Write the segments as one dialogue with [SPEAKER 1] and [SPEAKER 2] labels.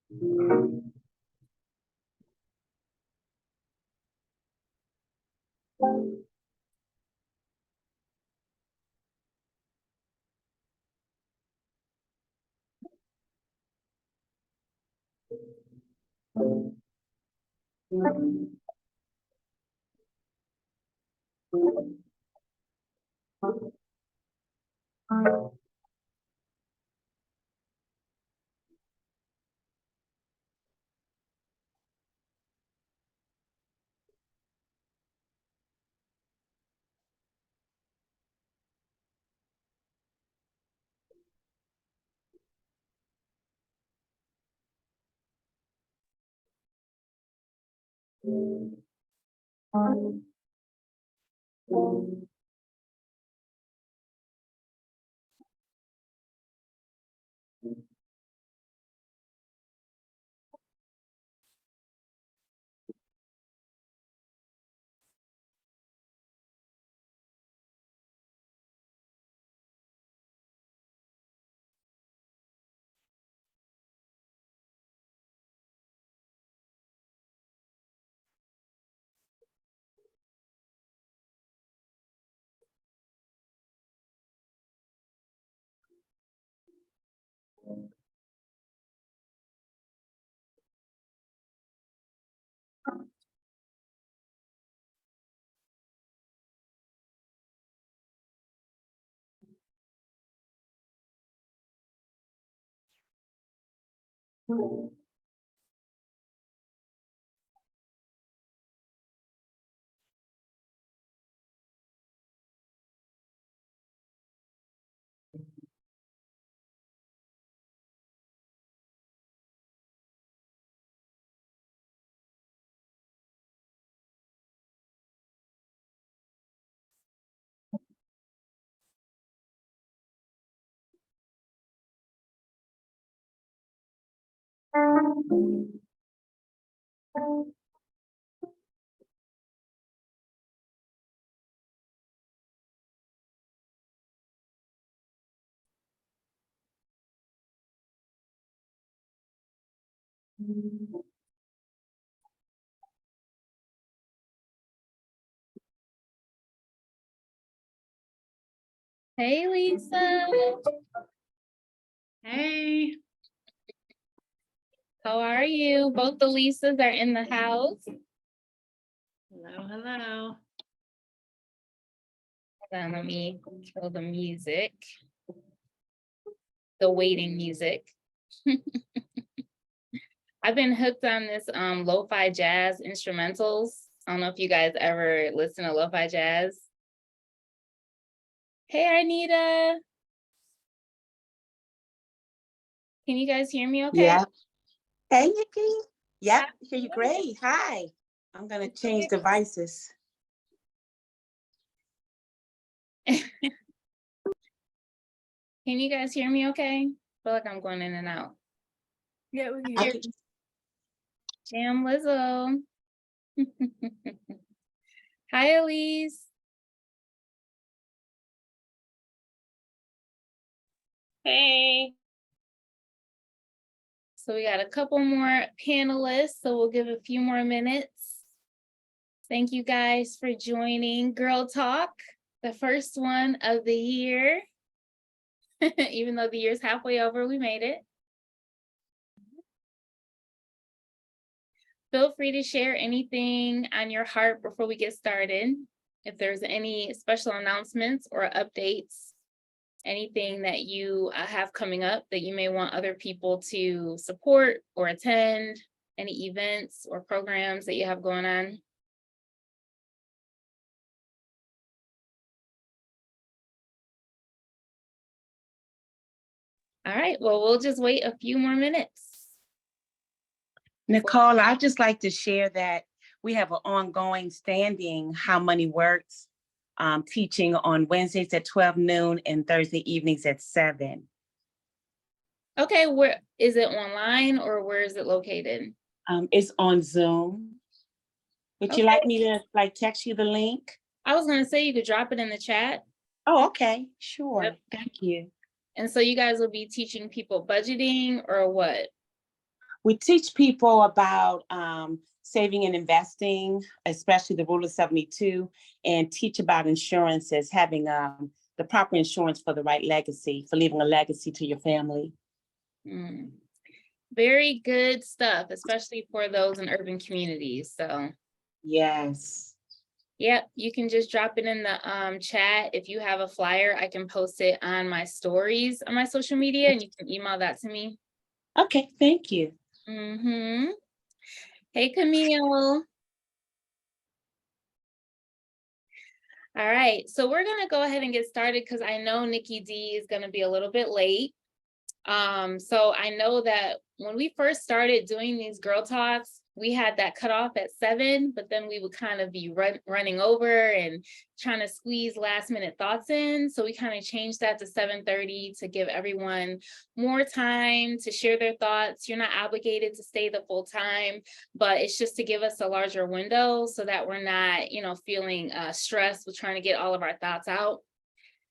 [SPEAKER 1] Hey, Lisa.
[SPEAKER 2] Hey.
[SPEAKER 1] How are you? Both the Lisas are in the house.
[SPEAKER 2] Hello, hello.
[SPEAKER 1] Let me kill the music. The waiting music. I've been hooked on this lo-fi jazz instrumentals. I don't know if you guys ever listen to lo-fi jazz. Hey, Arnita. Can you guys hear me okay?
[SPEAKER 3] Yeah. Hey, Nikki. Yep, I hear you great. Hi. I'm going to change devices.
[SPEAKER 1] Can you guys hear me okay? I feel like I'm going in and out.
[SPEAKER 2] Yeah, we can
[SPEAKER 3] I
[SPEAKER 2] hear
[SPEAKER 3] can-
[SPEAKER 1] Jam Lizzo. Hi, Elise.
[SPEAKER 2] Hey.
[SPEAKER 1] So we got a couple more panelists, so we'll give a few more minutes. Thank you guys for joining Girl Talk, the first one of the year. Even though the year's halfway over, we made it. Feel free to share anything on your heart before we get started. If there's any special announcements or updates, anything that you have coming up that you may want other people to support or attend, any events or programs that you have going on. All right, well, we'll just wait a few more minutes.
[SPEAKER 3] Nicole, I'd just like to share that we have an ongoing standing How Money Works teaching on Wednesdays at 12 noon and Thursday evenings at 7.
[SPEAKER 1] Okay, where is it, online or where is it located?
[SPEAKER 3] It's on Zoom. Would you like me to text you the link?
[SPEAKER 1] I was gonna say you could drop it in the chat.
[SPEAKER 3] Oh, okay, sure.
[SPEAKER 1] Yep.
[SPEAKER 3] Thank you.
[SPEAKER 1] And so you guys will be teaching people budgeting or what?
[SPEAKER 3] We teach people about saving and investing, especially the rule of 72, and teach about insurances, having the proper insurance for the right legacy, for leaving a legacy to your family.
[SPEAKER 1] Mm. Very good stuff, especially for those in urban communities. So
[SPEAKER 3] Yes.
[SPEAKER 1] yep, you can just drop it in the chat. If you have a flyer, I can post it on my stories on my social media, and you can email that to me.
[SPEAKER 3] Okay, thank you.
[SPEAKER 1] Mm-hmm. Hey, Camille. All right, so we're gonna go ahead and get started because I know Nikki D is gonna be a little bit late. So I know that when we first started doing these girl talks, we had that cut off at 7, but then we would kind of be running over and trying to squeeze last minute thoughts in. So we kind of changed that to 7:30 to give everyone more time to share their thoughts. You're not obligated to stay the full time, but it's just to give us a larger window so that we're not, feeling stressed with trying to get all of our thoughts out.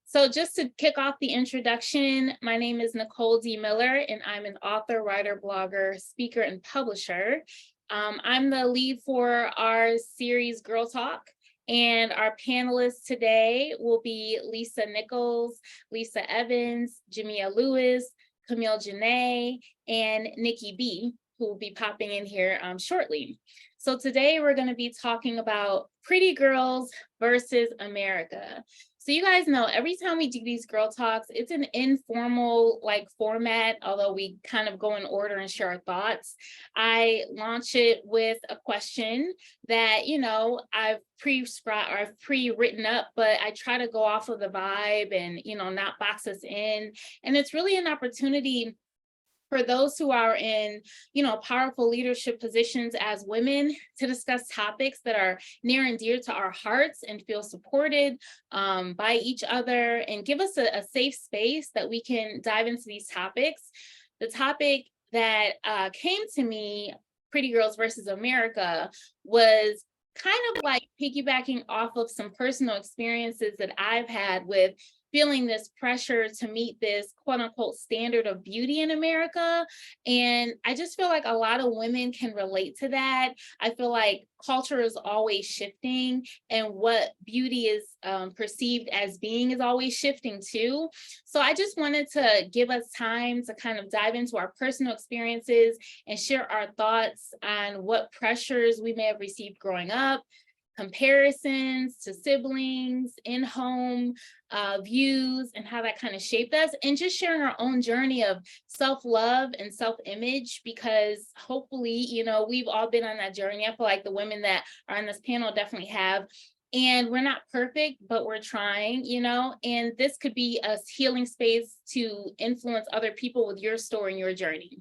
[SPEAKER 1] So just to kick off the introduction, my name is Nicole D. Miller, and I'm an author, writer, blogger, speaker, and publisher. I'm the lead for our series Girl Talk, and our panelists today will be Lisa Nichols, Lisa Evans, Jamia Lewis, Camille Janae, and Nikki B, who will be popping in here shortly. So today we're going to be talking about pretty girls versus America. So you guys know, every time we do these girl talks, it's an informal format, although we kind of go in order and share our thoughts. I launch it with a question that, I've pre-scribed or I've pre-written up, but I try to go off of the vibe and, not box us in. And it's really an opportunity for those who are in, powerful leadership positions as women to discuss topics that are near and dear to our hearts and feel supported by each other, and give us a safe space that we can dive into these topics. The topic that came to me, Pretty Girls versus America, was kind of like piggybacking off of some personal experiences that I've had with feeling this pressure to meet this quote unquote standard of beauty in America. And I just feel like a lot of women can relate to that. I feel like culture is always shifting, and what beauty is perceived as being is always shifting too. So I just wanted to give us time to kind of dive into our personal experiences and share our thoughts on what pressures we may have received growing up, comparisons to siblings, in-home views, and how that kind of shaped us, and just sharing our own journey of self-love and self-image, because hopefully, we've all been on that journey. I feel like the women that are on this panel definitely have. And we're not perfect, but we're trying, and this could be a healing space to influence other people with your story and your journey.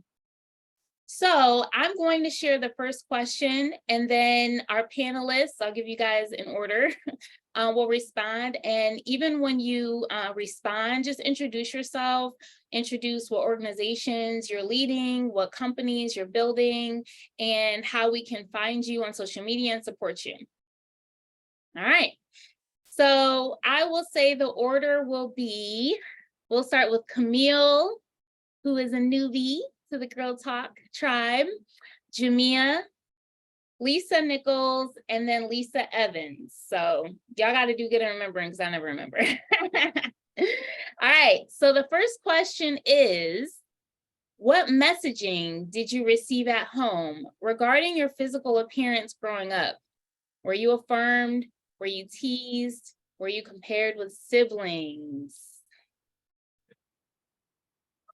[SPEAKER 1] So I'm going to share the first question, and then our panelists, I'll give you guys in order, will respond. And even when you respond, just introduce yourself, introduce what organizations you're leading, what companies you're building, and how we can find you on social media and support you. All right. So I will say the order will be, we'll start with Camille, who is a newbie to the Girl Talk tribe, Jamia, Lisa Nichols, and then Lisa Evans. So y'all got to do good at remembering, because I never remember. All right, so the first question is, what messaging did you receive at home regarding your physical appearance growing up? Were you affirmed? Were you teased? Were you compared with siblings?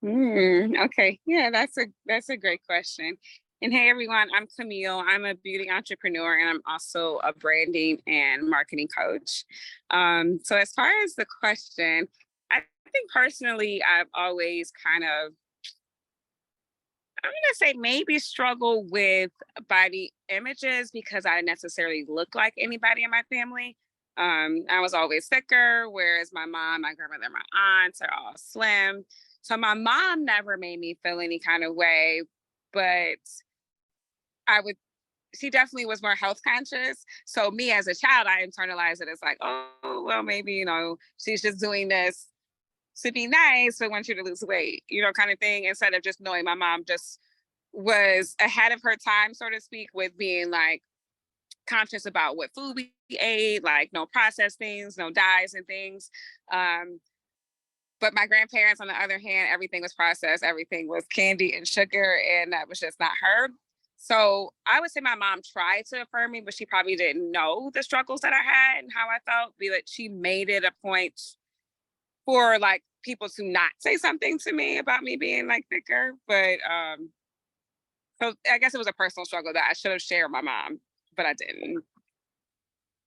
[SPEAKER 4] Okay, yeah, that's a great question. And hey, everyone, I'm Camille. I'm a beauty entrepreneur, and I'm also a branding and marketing coach. So as far as the question, I think personally, I've always kind of, I'm gonna say maybe struggle with body images because I didn't necessarily look like anybody in my family. I was always thicker, whereas my mom, my grandmother, my aunts are all slim. So my mom never made me feel any kind of way, but she definitely was more health conscious. So me as a child, I internalized it as like, oh, well, maybe, she's just doing this to be nice, but wants you to lose weight, kind of thing, instead of just knowing my mom just was ahead of her time, so to speak, with being like conscious about what food we ate, like no processed things, no dyes and things. But my grandparents, on the other hand, everything was processed, everything was candy and sugar, and that was just not her. So I would say my mom tried to affirm me, but she probably didn't know the struggles that I had and how I felt. Be like, she made it a point for like people to not say something to me about me being like thicker. But so I guess it was a personal struggle that I should have shared with my mom, but I didn't.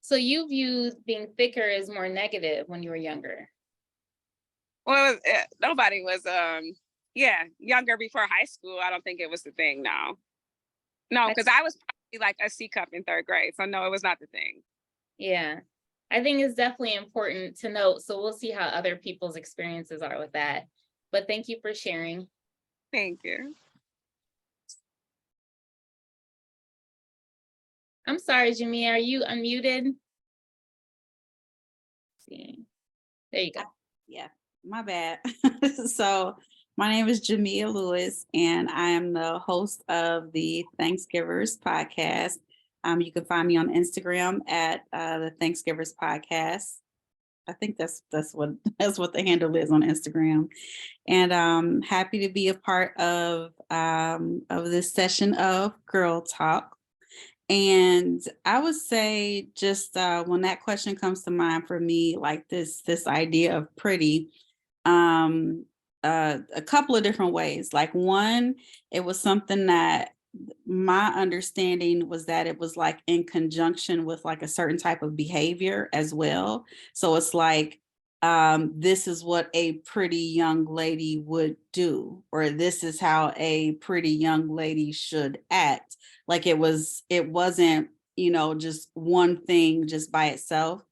[SPEAKER 1] So you viewed being thicker as more negative when you were younger.
[SPEAKER 4] Well, nobody was, younger before high school. I don't think it was the thing. No, because I was probably like a C cup in third grade. So no, it was not the thing.
[SPEAKER 1] Yeah, I think it's definitely important to note. So we'll see how other people's experiences are with that. But thank you for sharing.
[SPEAKER 4] Thank you.
[SPEAKER 1] I'm sorry, Jamia, are you unmuted? Let's see, there you go.
[SPEAKER 5] Yeah, my bad. So my name is Jamia Lewis, and I am the host of the Thanksgivers podcast. You can find me on Instagram at the Thanksgivers podcast. I think that's what the handle is on Instagram. And I'm happy to be a part of this session of Girl Talk. And I would say just when that question comes to mind for me, like this idea of pretty, a couple of different ways. Like one, it was something that my understanding was that it was like in conjunction with like a certain type of behavior as well. So it's like, this is what a pretty young lady would do, or this is how a pretty young lady should act. Like it wasn't, just one thing just by itself.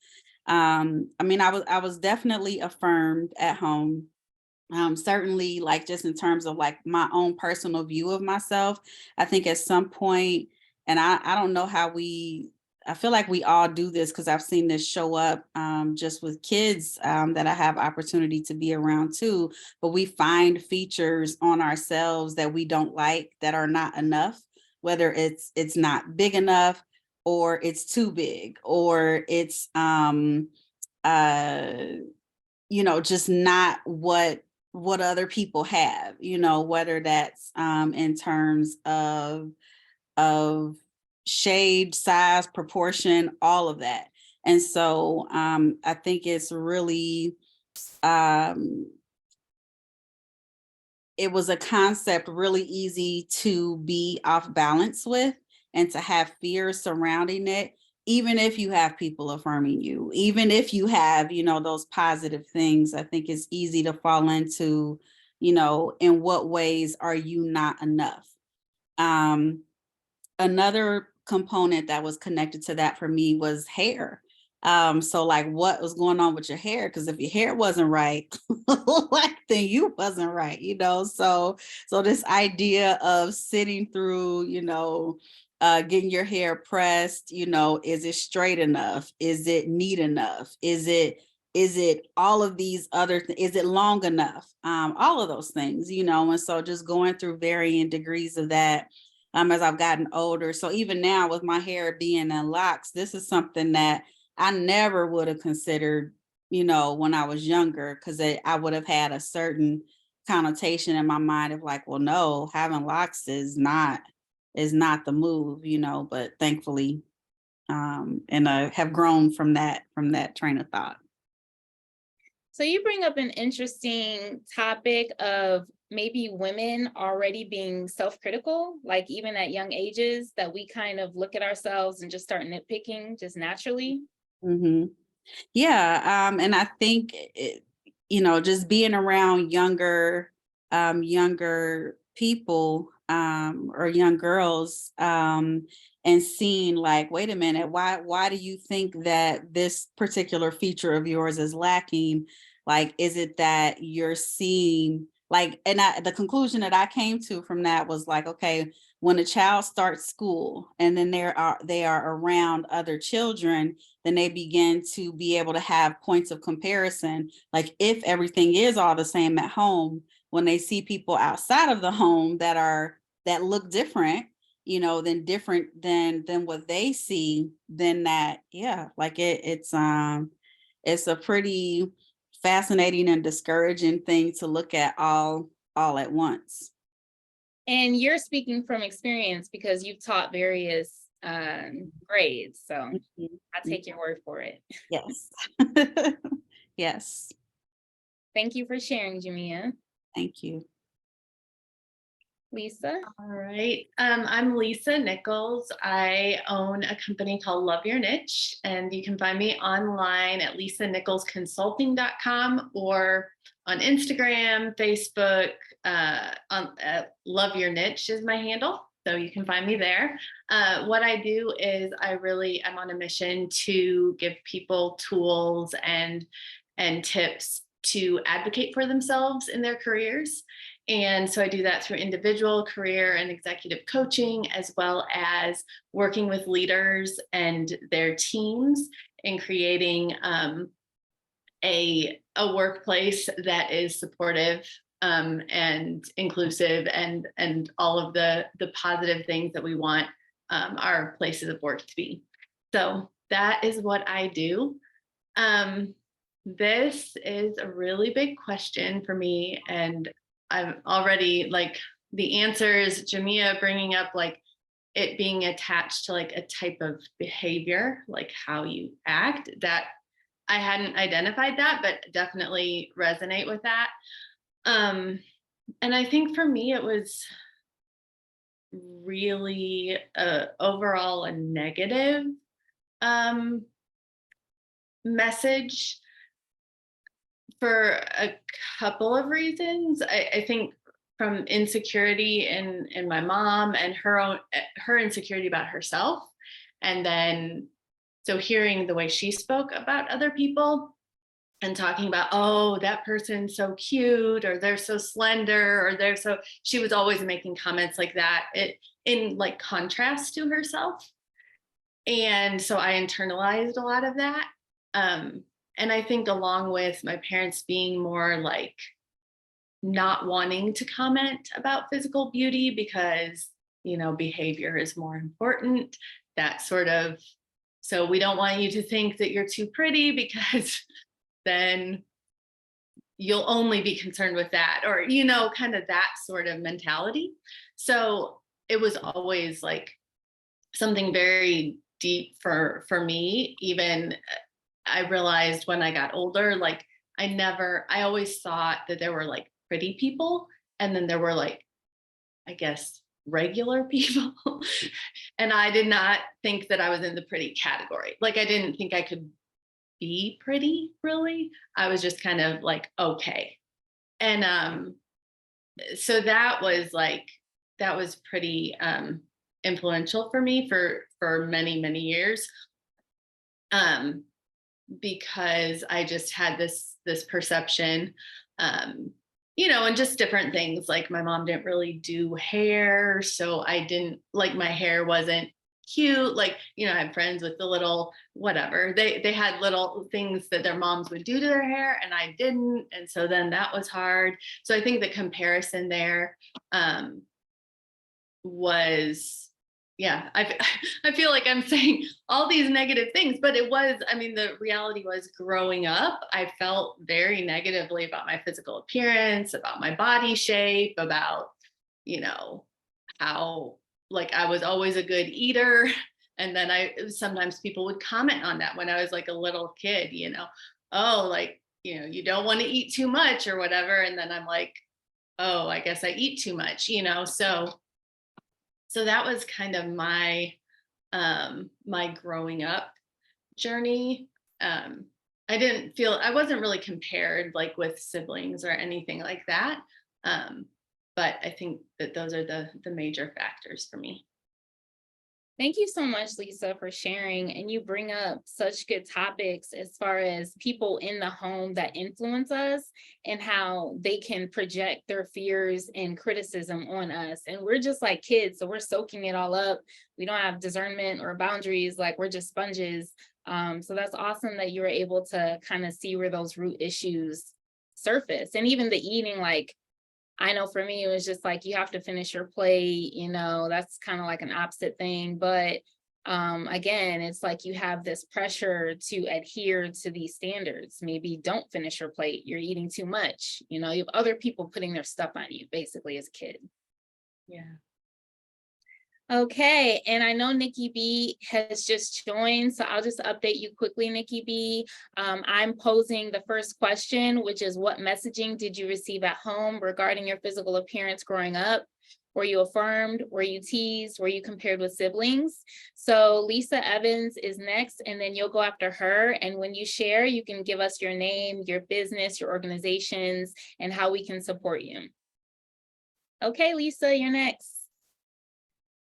[SPEAKER 5] I mean, I was definitely affirmed at home. Certainly, like just in terms of like my own personal view of myself, I think at some point, and I don't know how I feel like we all do this because I've seen this show up just with kids that I have opportunity to be around too, but we find features on ourselves that we don't like, that are not enough, whether it's not big enough, or it's too big, or it's just not what other people have, whether that's in terms of shade, size, proportion, all of that. And so I think it's really, it was a concept really easy to be off balance with, and to have fear surrounding it, even if you have people affirming you, even if you have, those positive things. I think it's easy to fall into, in what ways are you not enough? Another component that was connected to that for me was hair. So like, what was going on with your hair? Because if your hair wasn't right, like then you wasn't right, So this idea of sitting through, getting your hair pressed, is it straight enough? Is it neat enough? Is it all of these other is it long enough? All of those things, and so just going through varying degrees of that as I've gotten older. So even now with my hair being in locks, this is something that I never would have considered, when I was younger, because I would have had a certain connotation in my mind of like, well, no, having locks is not the move, but thankfully, and I have grown from that train of thought.
[SPEAKER 1] So you bring up an interesting topic of maybe women already being self-critical, like even at young ages, that we kind of look at ourselves and just start nitpicking just naturally.
[SPEAKER 5] Mm-hmm. Yeah. And I think, just being around younger people or young girls and seeing like, wait a minute, why do you think that this particular feature of yours is lacking? Like, is it that you're seeing like, and the conclusion that I came to from that was like, okay, when a child starts school and then they are around other children, then they begin to be able to have points of comparison. Like if everything is all the same at home, when they see people outside of the home that are that look different, you know, than what they see, then that, yeah, like it's a pretty fascinating and discouraging thing to look at all at once.
[SPEAKER 1] And you're speaking from experience because you've taught various grades, so
[SPEAKER 5] Mhm.
[SPEAKER 1] I take your word for it.
[SPEAKER 5] Yes. Yes.
[SPEAKER 1] Thank you for sharing, Jamia.
[SPEAKER 5] Thank you.
[SPEAKER 1] Lisa?
[SPEAKER 2] All right. I'm Lisa Nichols. I own a company called Love Your Niche, and you can find me online at lisanicholsconsulting.com or on Instagram, Facebook, Love Your Niche is my handle. So you can find me there. What I do is I'm on a mission to give people tools and tips to advocate for themselves in their careers. And so I do that through individual, career, and executive coaching, as well as working with leaders and their teams in creating a workplace that is supportive and inclusive and all of the positive things that we want our places of work to be. So that is what I do. This is a really big question for me, and I'm already like the answers, Jamia bringing up like it being attached to like a type of behavior, like how you act, that I hadn't identified that, but definitely resonate with that. And I think for me, it was really overall a negative message for a couple of reasons. I think from insecurity in my mom and her insecurity about herself. And then, so hearing the way she spoke about other people and talking about, oh, that person's so cute, or they're so slender, or she was always making comments like that in like contrast to herself. And so I internalized a lot of that. And I think along with my parents being more like not wanting to comment about physical beauty because, you know, behavior is more important, that sort of, so we don't want you to think that you're too pretty because then you'll only be concerned with that, or, you know, kind of that sort of mentality. So it was always like something very deep for me. Even I realized when I got older, like I always thought that there were like pretty people, and then there were like, I guess, regular people. And I did not think that I was in the pretty category. Like I didn't think I could be pretty, really. I was just kind of like, okay. And so that was pretty influential for me for many, many years. Because I just had this perception, you know, and just different things. Like my mom didn't really do hair, so I didn't like, my hair wasn't cute. Like, you know, I had friends with the little whatever, they had little things that their moms would do to their hair and I didn't, and so then that was hard. So I think the comparison there was, yeah, I feel like I'm saying all these negative things, but it was, I mean, the reality was growing up, I felt very negatively about my physical appearance, about my body shape, about, you know, how like I was always a good eater. And then sometimes people would comment on that when I was like a little kid, you know, oh, like, you know, you don't want to eat too much or whatever. And then I'm like, oh, I guess I eat too much, you know, so that was kind of my my growing up journey. I wasn't really compared like with siblings or anything like that. But I think that those are the major factors for me.
[SPEAKER 1] Thank you so much, Lisa, for sharing. And you bring up such good topics as far as people in the home that influence us and how they can project their fears and criticism on us. And we're just like kids, so we're soaking it all up. We don't have discernment or boundaries, like we're just sponges. So that's awesome that you were able to kind of see where those root issues surface. And even the eating, like I know for me, it was just like, you have to finish your plate, you know, that's kind of like an opposite thing. But again, it's like you have this pressure to adhere to these standards. Maybe don't finish your plate. You're eating too much. You know, you have other people putting their stuff on you, basically, as a kid.
[SPEAKER 2] Yeah.
[SPEAKER 1] Okay, and I know Nikki B has just joined, so I'll just update you quickly, Nikki B. I'm posing the first question, which is, what messaging did you receive at home regarding your physical appearance growing up? Were you affirmed? Were you teased? Were you compared with siblings? So Lisa Evans is next, and then you'll go after her. And when you share, you can give us your name, your business, your organizations, and how we can support you. Okay, Lisa, you're next.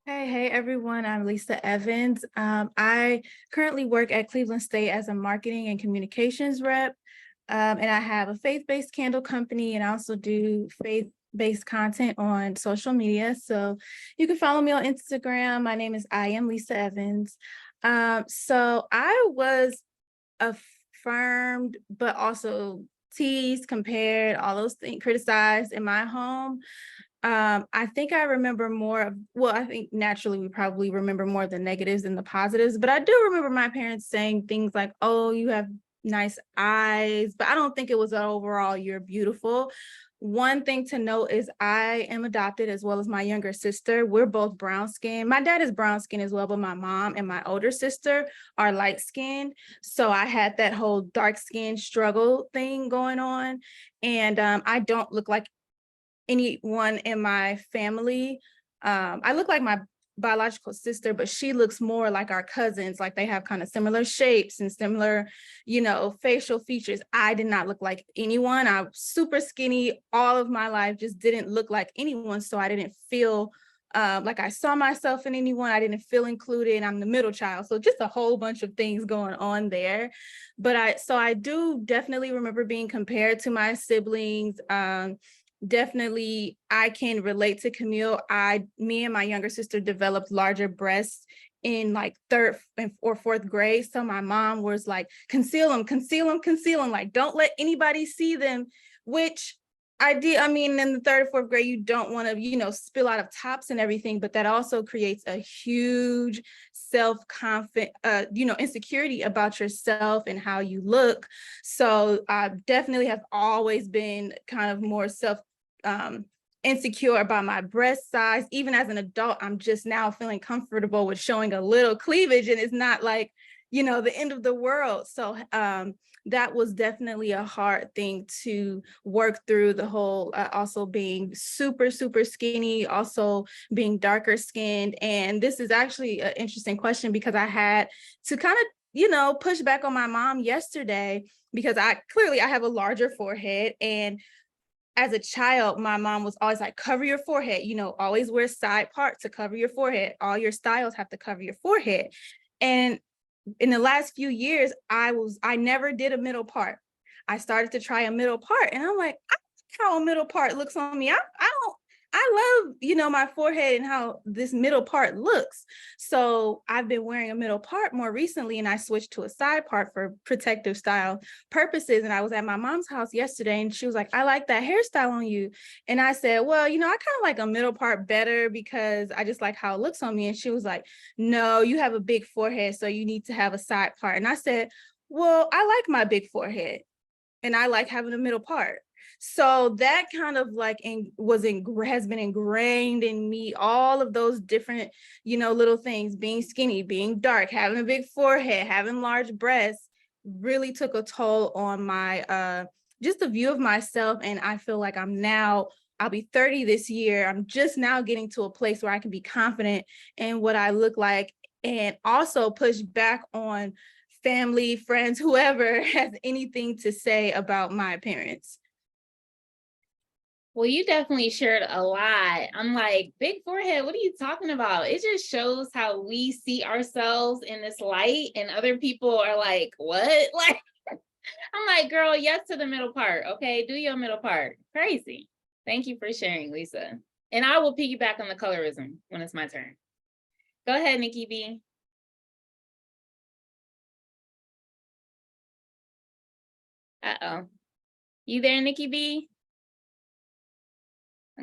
[SPEAKER 6] Hey everyone, I'm Lisa Evans. I currently work at Cleveland State as a marketing and communications rep. And I have a faith-based candle company, and I also do faith-based content on social media. So you can follow me on Instagram. My name is I am Lisa Evans. So I was affirmed, but also teased, compared, all those things, criticized in my home. I think I remember more of, well, I think naturally we probably remember more of the negatives than the positives, but I do remember my parents saying things like, oh, you have nice eyes, but I don't think it was an overall, you're beautiful. One thing to note is I am adopted, as well as my younger sister. We're both brown skinned. My dad is brown skinned as well, but my mom and my older sister are light skinned. So I had that whole dark skin struggle thing going on. And I don't look like anyone in my family. I look like my biological sister, but she looks more like our cousins, like they have kind of similar shapes and similar, you know, facial features. I did not look like anyone. I'm super skinny all of my life, just didn't look like anyone. So I didn't feel like I saw myself in anyone. I didn't feel included. I'm the middle child. So just a whole bunch of things going on there. But I do definitely remember being compared to my siblings. Definitely, I can relate to Camille. Me and my younger sister developed larger breasts in like third or fourth grade. So my mom was like, conceal them, conceal them, conceal them. Like, don't let anybody see them, which I did. I mean, in the third or fourth grade, you don't want to, you know, spill out of tops and everything, but that also creates a huge self-confidence, insecurity about yourself and how you look. So I definitely have always been kind of more insecure about my breast size. Even as an adult, I'm just now feeling comfortable with showing a little cleavage, and it's not like, you know, the end of the world. So that was definitely a hard thing to work through. The whole also being super, super skinny, also being darker skinned. And this is actually an interesting question, because I had to kind of, you know, push back on my mom yesterday, because I have a larger forehead. And as a child, my mom was always like, cover your forehead, you know, always wear side part to cover your forehead. All your styles have to cover your forehead. And in the last few years, I never did a middle part. I started to try a middle part, and I'm like, I like how a middle part looks on me. I love, you know, my forehead and how this middle part looks. So I've been wearing a middle part more recently, and I switched to a side part for protective style purposes. And I was at my mom's house yesterday, and she was like, I like that hairstyle on you. And I said, well, you know, I kind of like a middle part better because I just like how it looks on me. And she was like, no, you have a big forehead, so you need to have a side part. And I said, well, I like my big forehead, and I like having a middle part. So that kind of like has been ingrained in me, all of those different, you know, little things, being skinny, being dark, having a big forehead, having large breasts, really took a toll on my just the view of myself. And I feel like I'll be 30 this year. I'm just now getting to a place where I can be confident in what I look like, and also push back on family, friends, whoever has anything to say about my appearance.
[SPEAKER 1] Well, you definitely shared a lot. I'm like, big forehead, what are you talking about? It just shows how we see ourselves in this light, and other people are like, what? Like, I'm like, girl, yes to the middle part. Okay, do your middle part. Crazy. Thank you for sharing, Lisa. And I will piggyback on the colorism when it's my turn. Go ahead, Nikki B. Uh-oh. You there, Nikki B?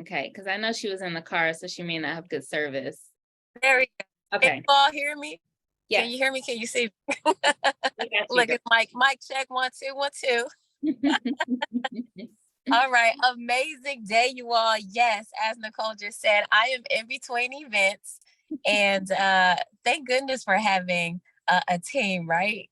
[SPEAKER 1] Okay, because I know she was in the car, so she may not have good service.
[SPEAKER 7] There we go. Can
[SPEAKER 1] Okay,
[SPEAKER 7] you all hear me?
[SPEAKER 1] yeah.
[SPEAKER 7] Can you hear me? Can you see?
[SPEAKER 1] We got
[SPEAKER 7] Look,
[SPEAKER 1] you.
[SPEAKER 7] it's mic check, 1 2 1 2. All right, amazing day, you all. Yes, as Nicole just said, I am in between events, and thank goodness for having a team, right?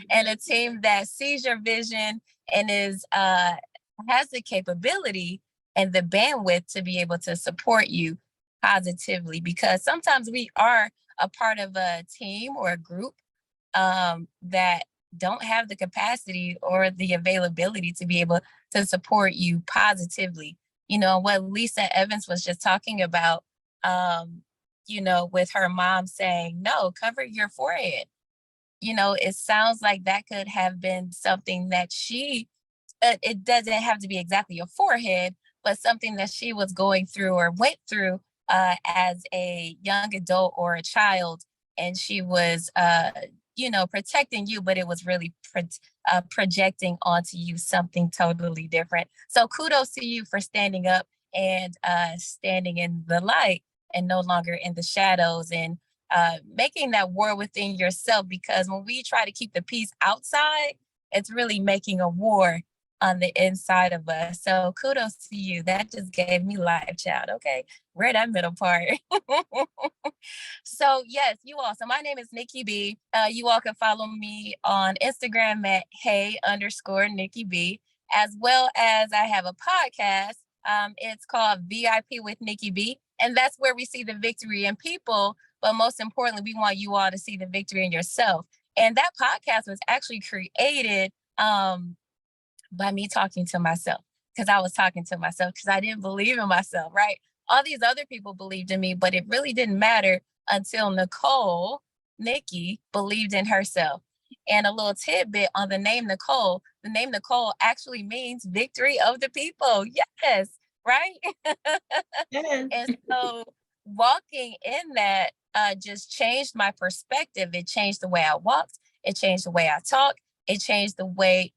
[SPEAKER 7] And a team that sees your vision and is has the capability and the bandwidth to be able to support you positively. Because sometimes we are a part of a team or a group that don't have the capacity or the availability to be able to support you positively. You know, what Lisa Evans was just talking about, you know, with her mom saying, no, cover your forehead. You know, it sounds like that could have been something that it doesn't have to be exactly a forehead, but something that she was going through or went through as a young adult or a child. And she was, you know, protecting you, but it was really projecting onto you something totally different. So kudos to you for standing up and standing in the light and no longer in the shadows, and making that war within yourself. Because when we try to keep the peace outside, it's really making a war on the inside of us. So kudos to you. That just gave me life, child. Okay, where that middle part. So yes, you all. So my name is Nikki B. You all can follow me on Instagram at hey_Nikki B, as well as I have a podcast. It's called VIP with Nikki B, and that's where we see the victory in people. But most importantly, we want you all to see the victory in yourself. And that podcast was actually created by me talking to myself, because I was talking to myself because I didn't believe in myself, right? All these other people believed in me, but it really didn't matter until Nikki, believed in herself. And a little tidbit on the name Nicole actually means victory of the people. Yes, right?
[SPEAKER 1] Yes.
[SPEAKER 7] And so walking in that just changed my perspective. It changed the way I walked. It changed the way I talk. It changed the way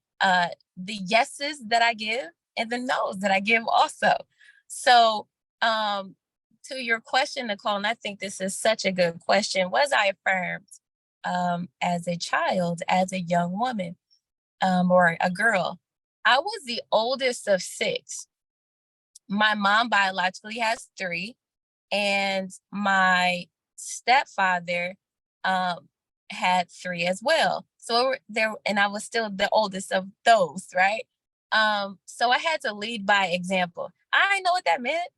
[SPEAKER 7] the yeses that I give and the nos that I give also. So to your question, Nicole, and I think this is such a good question, was I affirmed as a child, as a young woman, or a girl? I was the oldest of 6. My mom biologically has 3, and my stepfather had 3 as well. So there, and I was still the oldest of those, right? So I had to lead by example. I didn't know what that meant.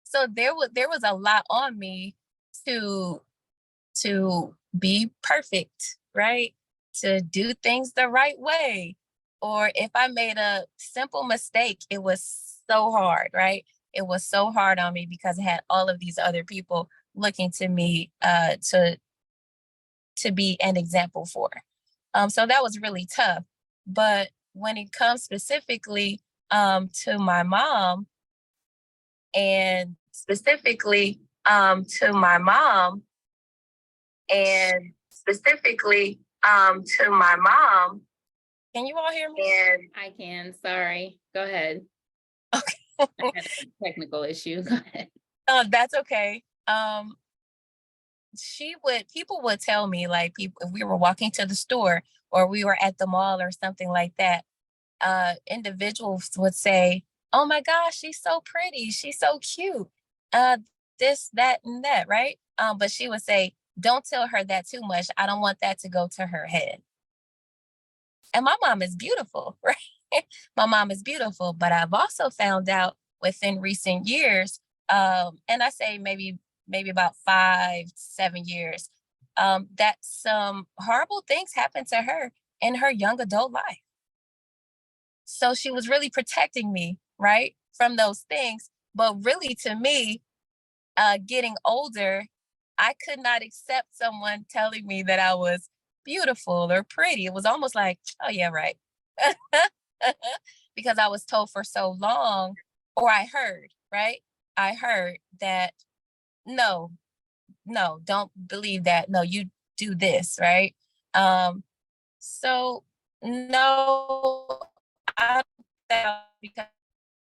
[SPEAKER 7] So there was a lot on me to be perfect, right? To do things the right way. Or if I made a simple mistake, it was so hard, right? It was so hard on me because I had all of these other people looking to me to be an example for. So that was really tough. But when it comes specifically to my mom, and specifically to my mom, and specifically to my mom. Can you all hear me? And
[SPEAKER 1] I can. Sorry. Go ahead.
[SPEAKER 7] okay.
[SPEAKER 1] I had a technical issue. Go ahead.
[SPEAKER 7] That's okay. People would tell me, like, people, if we were walking to the store or we were at the mall or something like that, individuals would say, oh my gosh, she's so pretty, she's so cute, this, that, and that, right? But she would say, don't tell her that too much. I don't want that to go to her head. And my mom is beautiful, right? My mom is beautiful, but I've also found out within recent years, and I say maybe about 5-7 years, that some horrible things happened to her in her young adult life. So she was really protecting me, right, from those things. But really, to me, getting older, I could not accept someone telling me that I was beautiful or pretty. It was almost like, oh, yeah, right. Because I was told for so long, or I heard, right? I heard that, no, don't believe that. No, you do this, right? So, no, I don't think that because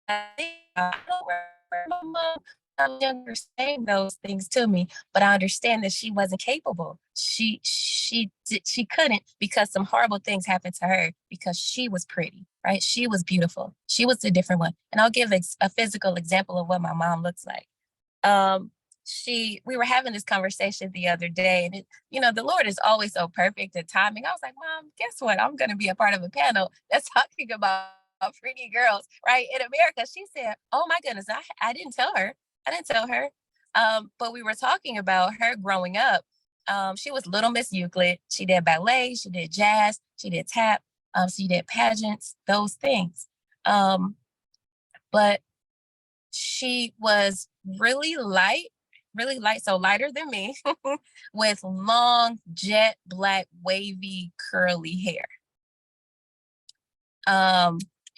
[SPEAKER 7] I don't remember my mom when I was younger saying those things to me, but I understand that she wasn't capable. She couldn't, because some horrible things happened to her because she was pretty, right? She was beautiful. She was a different one. And I'll give a physical example of what my mom looks like. Um, we were having this conversation the other day, and the Lord is always so perfect at timing. I was like, Mom, guess what? I'm going to be a part of a panel that's talking about pretty girls, right, in America. She said, oh my goodness, I didn't tell her. I didn't tell her. But we were talking about her growing up. She was Little Miss Euclid. She did ballet, she did jazz, she did tap, she did pageants, those things. But she was really light, so lighter than me, with long, jet black, wavy, curly hair.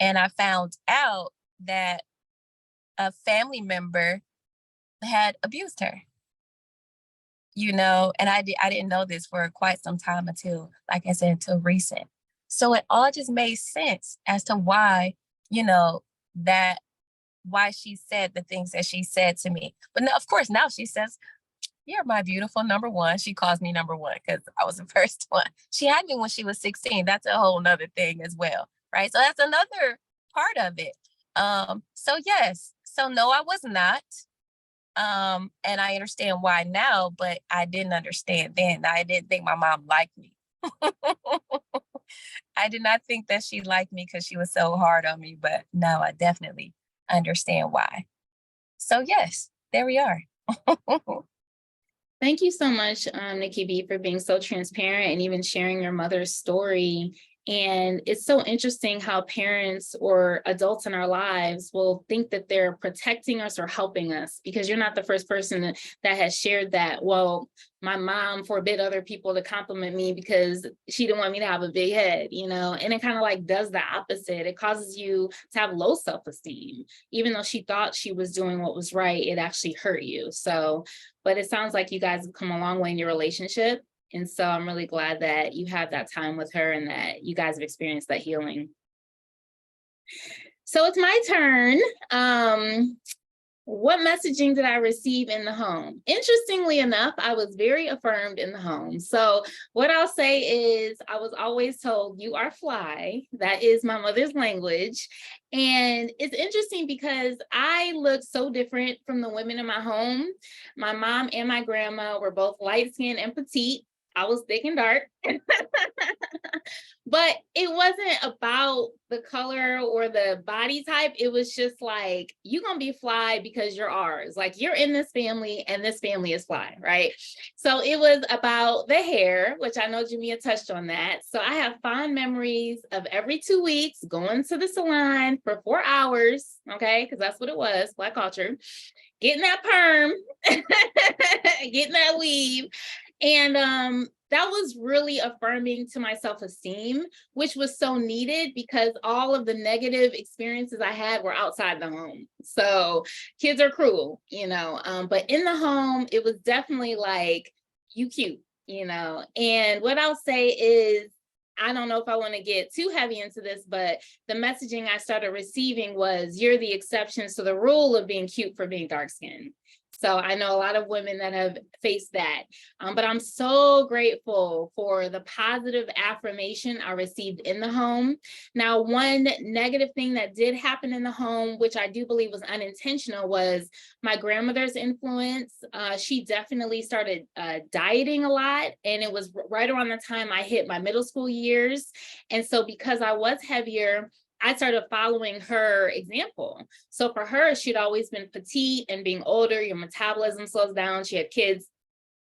[SPEAKER 7] And I found out that a family member had abused her, and I didn't know this for quite some time until, like I said, until recent. So it all just made sense as to why, why she said the things that she said to me. But now, of course, now she says, you're my beautiful number one. She calls me number one because I was the first one. She had me when she was 16. That's a whole nother thing as well, right? So that's another part of it. So yes, so no, I was not. And I understand why now, but I didn't understand then. I didn't think my mom liked me. I did not think that she liked me because she was so hard on me, but now I definitely understand why. So yes, there we are.
[SPEAKER 1] Thank you so much, Nikki B, for being so transparent and even sharing your mother's story. And it's so interesting how parents or adults in our lives will think that they're protecting us or helping us, because you're not the first person that has shared that. Well, my mom forbid other people to compliment me because she didn't want me to have a big head, and it kind of like does the opposite. It causes you to have low self-esteem. Even though she thought she was doing what was right, it actually hurt you. So, but it sounds like you guys have come a long way in your relationship. And so I'm really glad that you had that time with her and that you guys have experienced that healing. So it's my turn. What messaging did I receive in the home? Interestingly enough, I was very affirmed in the home. So what I'll say is I was always told, you are fly. That is my mother's language. And it's interesting because I look so different from the women in my home. My mom and my grandma were both light skinned and petite. I was thick and dark. But it wasn't about the color or the body type. It was just like, you're going to be fly because you're ours. Like, you're in this family and this family is fly, right? So it was about the hair, which I know Jamia touched on that. So I have fond memories of every 2 weeks going to the salon for 4 hours, okay? Because that's what it was, Black culture. Getting that perm, getting that weave. And that was really affirming to my self-esteem, which was so needed because all of the negative experiences I had were outside the home. So kids are cruel, but in the home, it was definitely like, you cute, And what I'll say is, I don't know if I want to get too heavy into this, but the messaging I started receiving was, you're the exceptions to the rule of being cute for being dark skinned. So I know a lot of women that have faced that, but I'm so grateful for the positive affirmation I received in the home. Now, one negative thing that did happen in the home, which I do believe was unintentional, was my grandmother's influence. She definitely started dieting a lot, and it was right around the time I hit my middle school years. And so because I was heavier, I started following her example. So for her, she'd always been petite, and being older, your metabolism slows down. She had kids,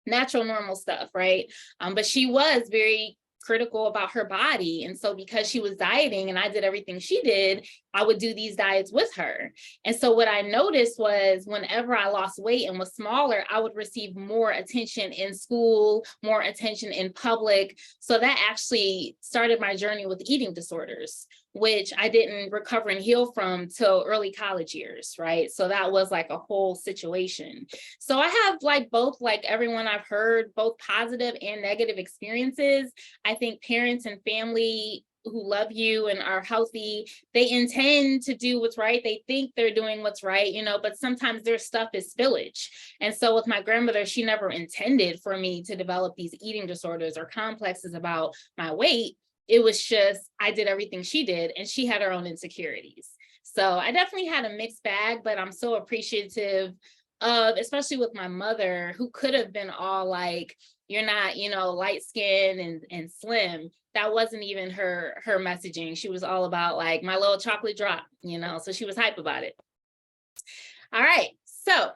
[SPEAKER 1] natural, normal stuff, right? But she was very critical about her body. And so because she was dieting and I did everything she did, I would do these diets with her. And so what I noticed was whenever I lost weight and was smaller, I would receive more attention in school, more attention in public. So that actually started my journey with eating disorders, which I didn't recover and heal from till early college years, right? So that was like a whole situation. So I have both, like everyone I've heard, both positive and negative experiences. I think parents and family love you and are healthy, they intend to do what's right. They think they're doing what's right, you know, but sometimes their stuff is spillage. And so with my grandmother, she never intended for me to develop these eating disorders or complexes about my weight. It was just, I did everything she did, and she had her own insecurities. So I definitely had a mixed bag, but I'm so appreciative of, especially with my mother, who could have been all like, you're not, you know, light skinned and slim. That wasn't even her messaging. She was all about like my little chocolate drop, you know, so she was hype about it. All right, so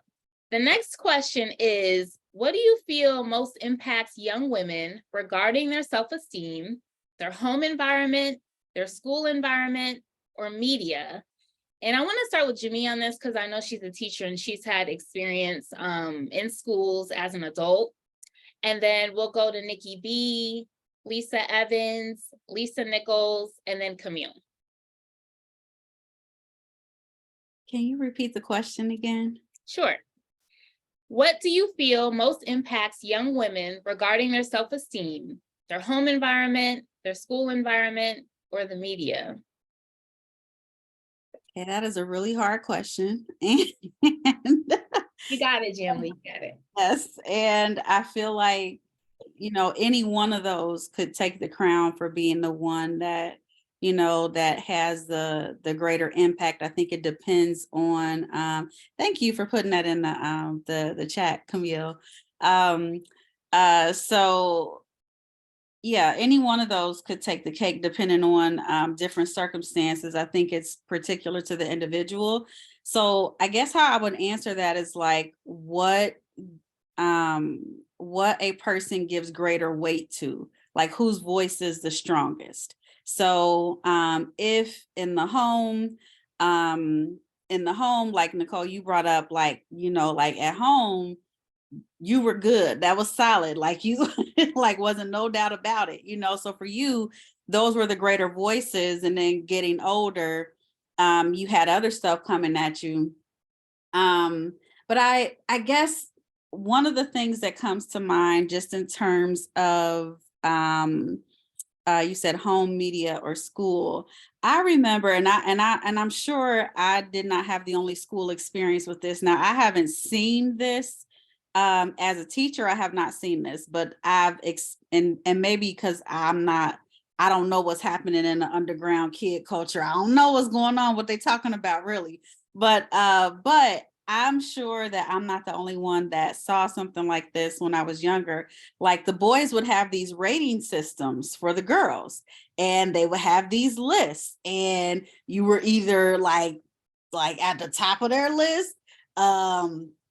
[SPEAKER 1] the next question is, what do you feel most impacts young women regarding their self-esteem, their home environment, their school environment, or media? And I want to start with Jamie on this because I know she's a teacher and she's had experience in schools as an adult. And then we'll go to Nikki B, Lisa Evans, Lisa Nichols, and then Camille.
[SPEAKER 5] Can you repeat the question again?
[SPEAKER 1] Sure. What do you feel most impacts young women regarding their self-esteem, their home environment, their school environment, or the media?
[SPEAKER 5] Okay, that is a really hard question.
[SPEAKER 1] You got it, Jim. You got it.
[SPEAKER 5] Yes, and I feel like, you know, any one of those could take the crown for being the one that, you know, that has the greater impact. I think it depends on. Thank you for putting that in the chat, Camille. So yeah, any one of those could take the cake depending on different circumstances. I think it's particular to the individual. So I guess how I would answer that is like what a person gives greater weight to, like whose voice is the strongest. So if in the home, like Nicole, you brought up, like, you know, like at home, you were good. That was solid. Like you, like wasn't no doubt about it, you know? So for you, those were the greater voices. And then getting older, you had other stuff coming at you. But I guess one of the things that comes to mind just in terms of, you said home, media, or school. I remember, and I'm sure I did not have the only school experience with this. Now I haven't seen this as a teacher. I have not seen this, but and maybe because I don't know what's happening in the underground kid culture. I don't know what's going on, what they're talking about really. But I'm sure that I'm not the only one that saw something like this when I was younger. Like the boys would have these rating systems for the girls, and they would have these lists, and you were either like at the top of their list,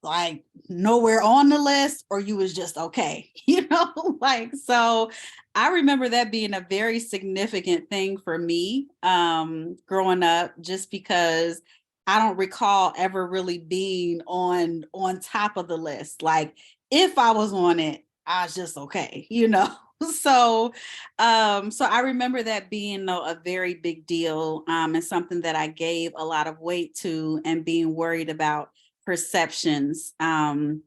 [SPEAKER 5] like nowhere on the list, or you was just okay, you know, like, so I remember that being a very significant thing for me growing up, just because I don't recall ever really being on top of the list. Like if I was on it, I was just okay, you know. So I remember that being a very big deal, and something that I gave a lot of weight to, and being worried about perceptions of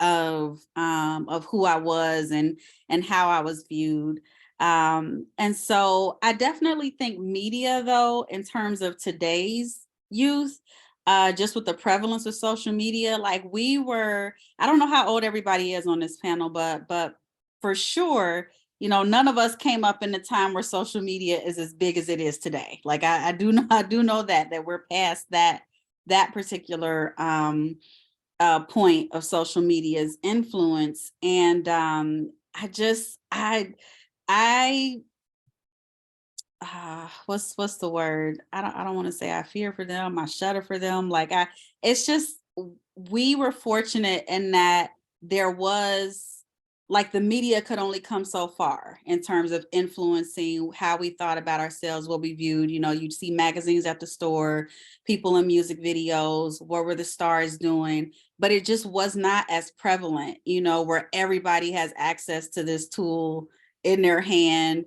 [SPEAKER 5] who I was and how I was viewed. And so I definitely think media, though, in terms of today's youth, just with the prevalence of social media, like I don't know how old everybody is on this panel, but for sure, you know, none of us came up in the time where social media is as big as it is today. Like I do know that we're past that particular point of social media's influence. And what's the word? I don't want to say I fear for them, I shudder for them. Like it's just, we were fortunate in that there was, like, the media could only come so far in terms of influencing how we thought about ourselves, what we viewed. You know, you'd see magazines at the store, people in music videos, what were the stars doing, but it just was not as prevalent, you know, where everybody has access to this tool in their hand.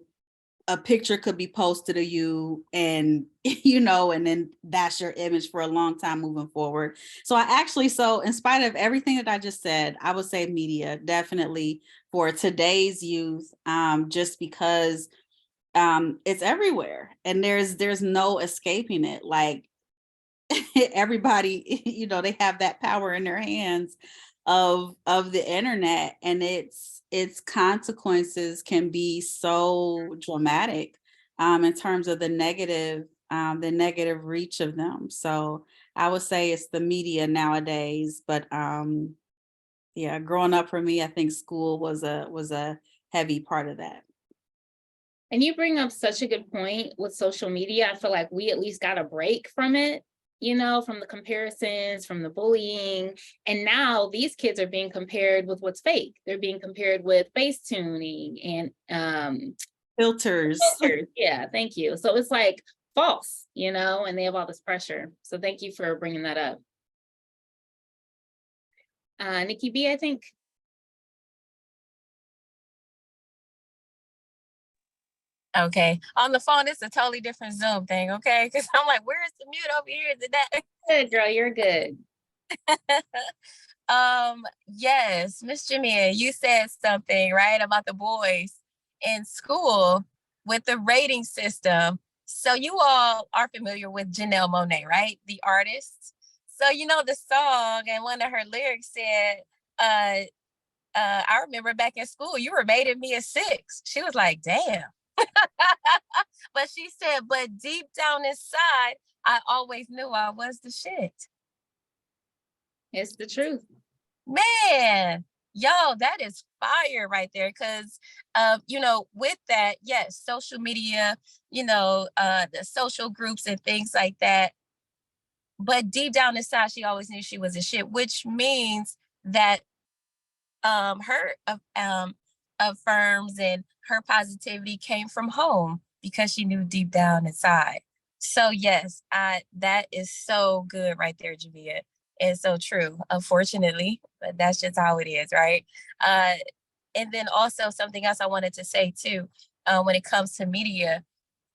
[SPEAKER 5] A picture could be posted of you, and you know, and then that's your image for a long time moving forward. So in spite of everything that I just said, I would say media definitely for today's youth, just because it's everywhere, and there's no escaping it. Like everybody, they have that power in their hands of the internet, and its consequences can be so dramatic in terms of the negative reach of them. So I would say it's the media nowadays, but yeah, growing up for me, I think school was a heavy part of that.
[SPEAKER 1] And you bring up such a good point with social media. I feel like we at least got a break from it, from the comparisons, from the bullying. And now these kids are being compared with what's fake. They're being compared with face tuning and
[SPEAKER 5] Filters.
[SPEAKER 1] Yeah, thank you. So it's like false, and they have all this pressure. So thank you for bringing that up. Nikki B, I think.
[SPEAKER 7] Okay. On the phone, it's a totally different Zoom thing, okay? Because I'm like, where is the mute over here? Is it that?
[SPEAKER 1] Good, girl, you're good.
[SPEAKER 7] Yes, Miss Jamia, you said something, right, about the boys in school with the rating system. So you all are familiar with Janelle Monáe, right? The artist. So you know the song, and one of her lyrics said, I remember back in school, you were rating me a 6. She was like, damn. But she said, but deep down inside, I always knew I was the shit.
[SPEAKER 1] It's the truth.
[SPEAKER 7] Man, yo, that is fire right there. Cause with that, yes, social media, the social groups and things like that. But deep down inside, she always knew she was a shit, which means that her affirms and her positivity came from home because she knew deep down inside. So yes, that is so good right there, Javia. It's so true, unfortunately, but that's just how it is, right? And then also something else I wanted to say too, when it comes to media,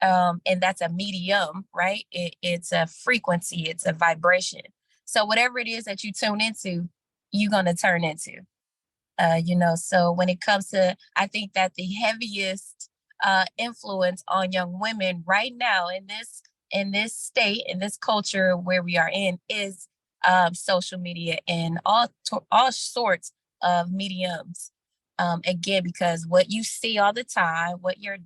[SPEAKER 7] and that's a medium, right? It's a frequency, it's a vibration. So whatever it is that you tune into, you're gonna turn into. So when it comes to, I think that the heaviest influence on young women right now in this state, in this culture where we are in, is social media and all sorts of mediums. Again, because what you see all the time, what your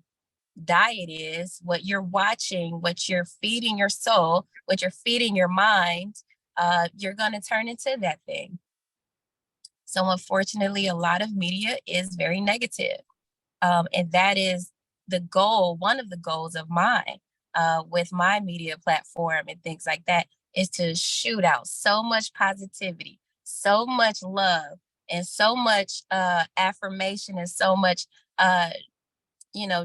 [SPEAKER 7] diet is, what you're watching, what you're feeding your soul, what you're feeding your mind, you're going to turn into that thing. So unfortunately, a lot of media is very negative. And that is the goal, one of the goals of mine with my media platform and things like that, is to shoot out so much positivity, so much love, and so much affirmation, and so much,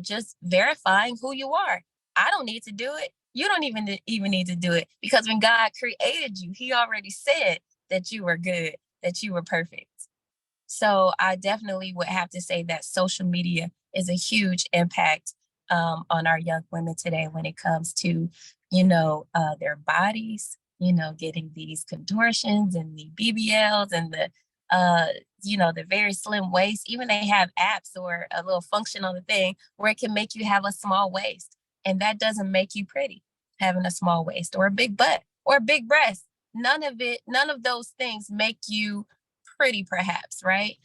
[SPEAKER 7] just verifying who you are. I don't need to do it. You don't even need to do it, because when God created you, he already said that you were good, that you were perfect. So I definitely would have to say that social media is a huge impact on our young women today when it comes to, their bodies, getting these contortions and the BBLs and the very slim waist. Even they have apps or a little function on the thing where it can make you have a small waist. And that doesn't make you pretty, having a small waist or a big butt or a big breast. None of those things make you pretty, perhaps, right?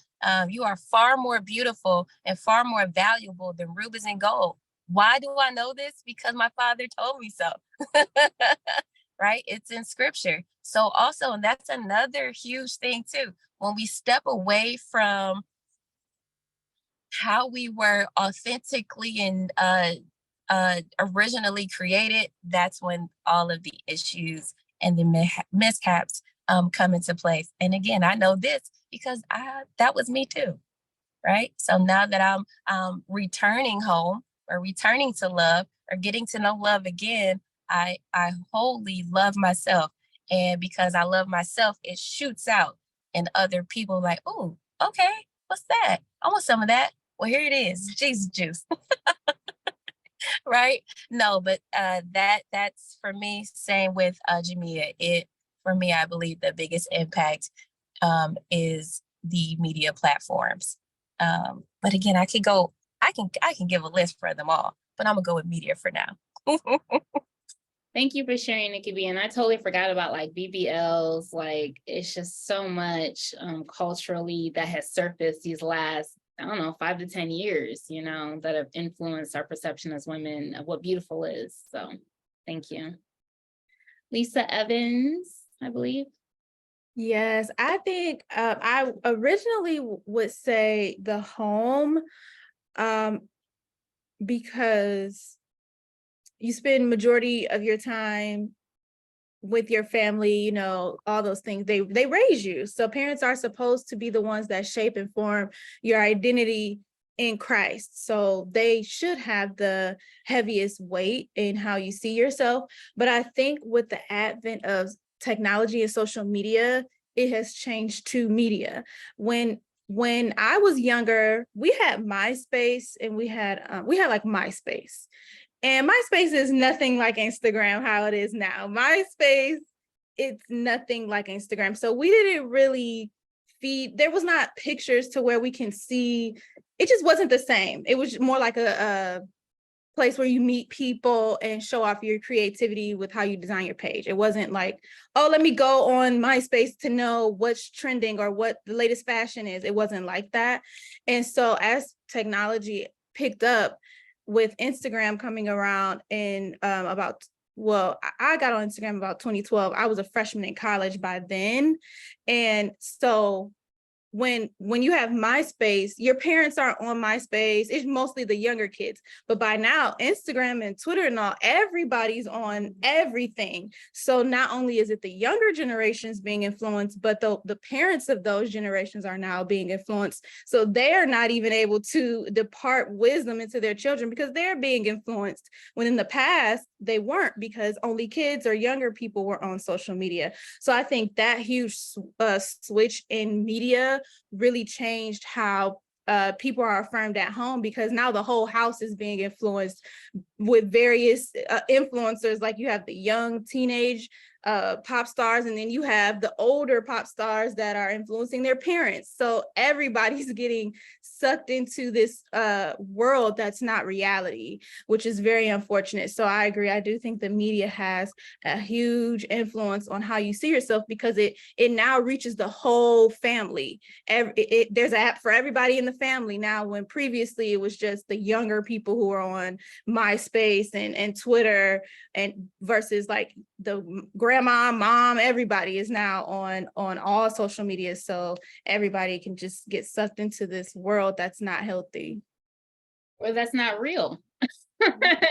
[SPEAKER 7] You are far more beautiful and far more valuable than rubies and gold. Why do I know this? Because my father told me so. Right? It's in scripture. So also, and that's another huge thing too. When we step away from how we were authentically and originally created, that's when all of the issues and the mishaps come into place. And again, I know this because that was me too, right? So now that I'm returning home or returning to love or getting to know love again, I wholly love myself. And because I love myself, it shoots out and other people like, oh, okay, what's that? I want some of that. Well, here it is, Jesus juice. Right? No, but that's for me. Same with Jamia. For me, I believe the biggest impact is the media platforms. But again, I can give a list for them all. but I'm gonna go with media for now.
[SPEAKER 1] Thank you for sharing, Nikki B. And I totally forgot about like BBLs. Like it's just so much culturally that has surfaced these last, I don't know, 5 to 10 years, you know, that have influenced our perception as women of what beautiful is. So thank you. Lisa Evans, I believe.
[SPEAKER 6] Yes, I think I originally would say the home, because you spend majority of your time with your family, you know, all those things. They raise you. So parents are supposed to be the ones that shape and form your identity in Christ. So they should have the heaviest weight in how you see yourself. But I think with the advent of technology and social media, it has changed to media. When I was younger, we had MySpace and we had like MySpace. And MySpace is nothing like Instagram, how it is now. MySpace, it's nothing like Instagram. So we didn't really there was not pictures to where we can see, it just wasn't the same. It was more like a place where you meet people and show off your creativity with how you design your page. It wasn't like, oh, let me go on MySpace to know what's trending or what the latest fashion is. It wasn't like that. And so as technology picked up, with Instagram coming around in I got on Instagram about 2012. I was a freshman in college by then. And so when you have MySpace, your parents aren't on MySpace. It's mostly the younger kids. But by now, Instagram and Twitter and all, everybody's on everything. So not only is it the younger generations being influenced, but the parents of those generations are now being influenced. So they're not even able to depart wisdom into their children because they're being influenced, when in the past, they weren't, because only kids or younger people were on social media. So I think that huge switch in media really changed how people are affirmed at home, because now the whole house is being influenced with various influencers. Like you have the young teenage pop stars, and then you have the older pop stars that are influencing their parents. So everybody's getting sucked into this world that's not reality, which is very unfortunate. So I agree. I do think the media has a huge influence on how you see yourself, because it now reaches the whole family. There's an app for everybody in the family now, when previously it was just the younger people who are on MySpace and Twitter, and versus like the grandma, mom, everybody is now on all social media. So everybody can just get sucked into this world that's not healthy.
[SPEAKER 1] Or that's not real.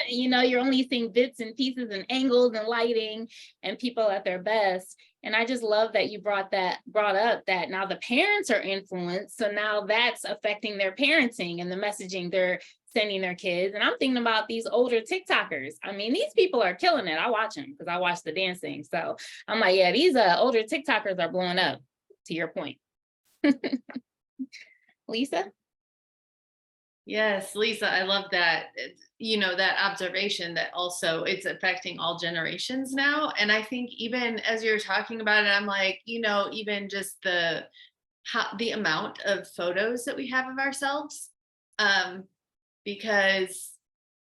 [SPEAKER 1] You know, you're only seeing bits and pieces and angles and lighting and people at their best. And I just love that you brought up that now the parents are influenced. So now that's affecting their parenting and the messaging they're sending their kids. And I'm thinking about these older TikTokers. I mean, these people are killing it. I watch them because I watch the dancing. So I'm like, yeah, these older TikTokers are blowing up, to your point. Lisa?
[SPEAKER 2] Yes, Lisa, I love that. You know, that observation that also it's affecting all generations now. And I think even as you're talking about it, I'm like, you know, even just the amount of photos that we have of ourselves, because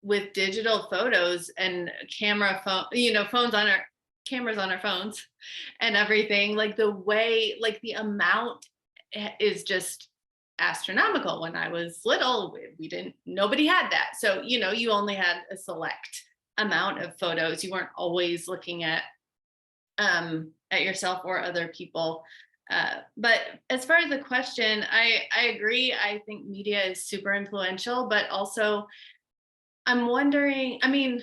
[SPEAKER 2] with digital photos and cameras on our phones and everything, like the way, like the amount is just astronomical. When I was little, nobody had that. So, you know, you only had a select amount of photos. You weren't always looking at yourself or other people. But as far as the question, I agree. I think media is super influential, but also I'm wondering, I mean,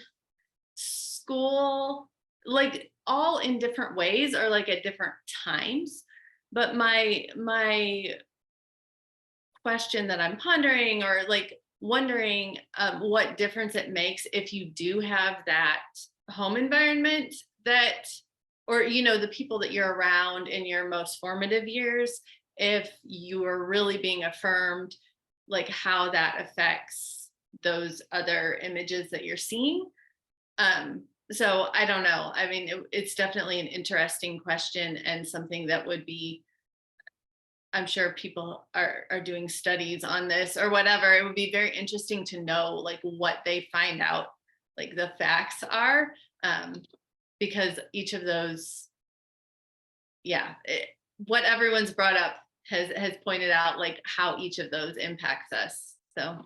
[SPEAKER 2] school, like all in different ways or like at different times. But my question that I'm pondering or like wondering what difference it makes if you do have that home environment that, or, you know, the people that you're around in your most formative years, if you are really being affirmed, like how that affects those other images that you're seeing. So I don't know. I mean, it's definitely an interesting question and something that would be I'm sure people are doing studies on this or whatever. It would be very interesting to know like what they find out, like the facts are, because each of those, what everyone's brought up has pointed out like how each of those impacts us. So.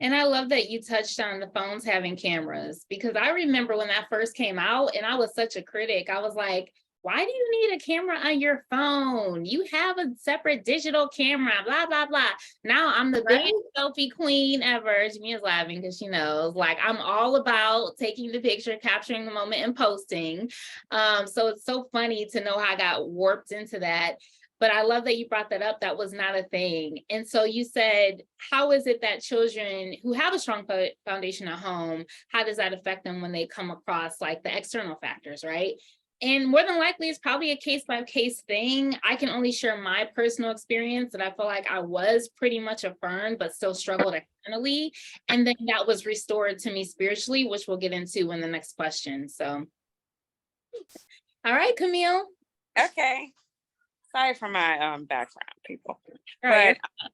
[SPEAKER 1] And I love that you touched on the phones having cameras, because I remember when that first came out and I was such a critic. I was like, why do you need a camera on your phone? You have a separate digital camera, blah, blah, blah. Now I'm the biggest selfie queen ever. Jamia's laughing because she knows, like, I'm all about taking the picture, capturing the moment and posting. So it's so funny to know how I got warped into that. But I love that you brought that up. That was not a thing. And so you said, how is it that children who have a strong foundation at home, how does that affect them when they come across like the external factors, right? And more than likely, it's probably a case by case thing. I can only share my personal experience, and I feel like I was pretty much affirmed, but still struggled externally. And then that was restored to me spiritually, which we'll get into in the next question. So, all right, Camille.
[SPEAKER 4] Okay. Sorry for my background, people.
[SPEAKER 1] Right.
[SPEAKER 4] But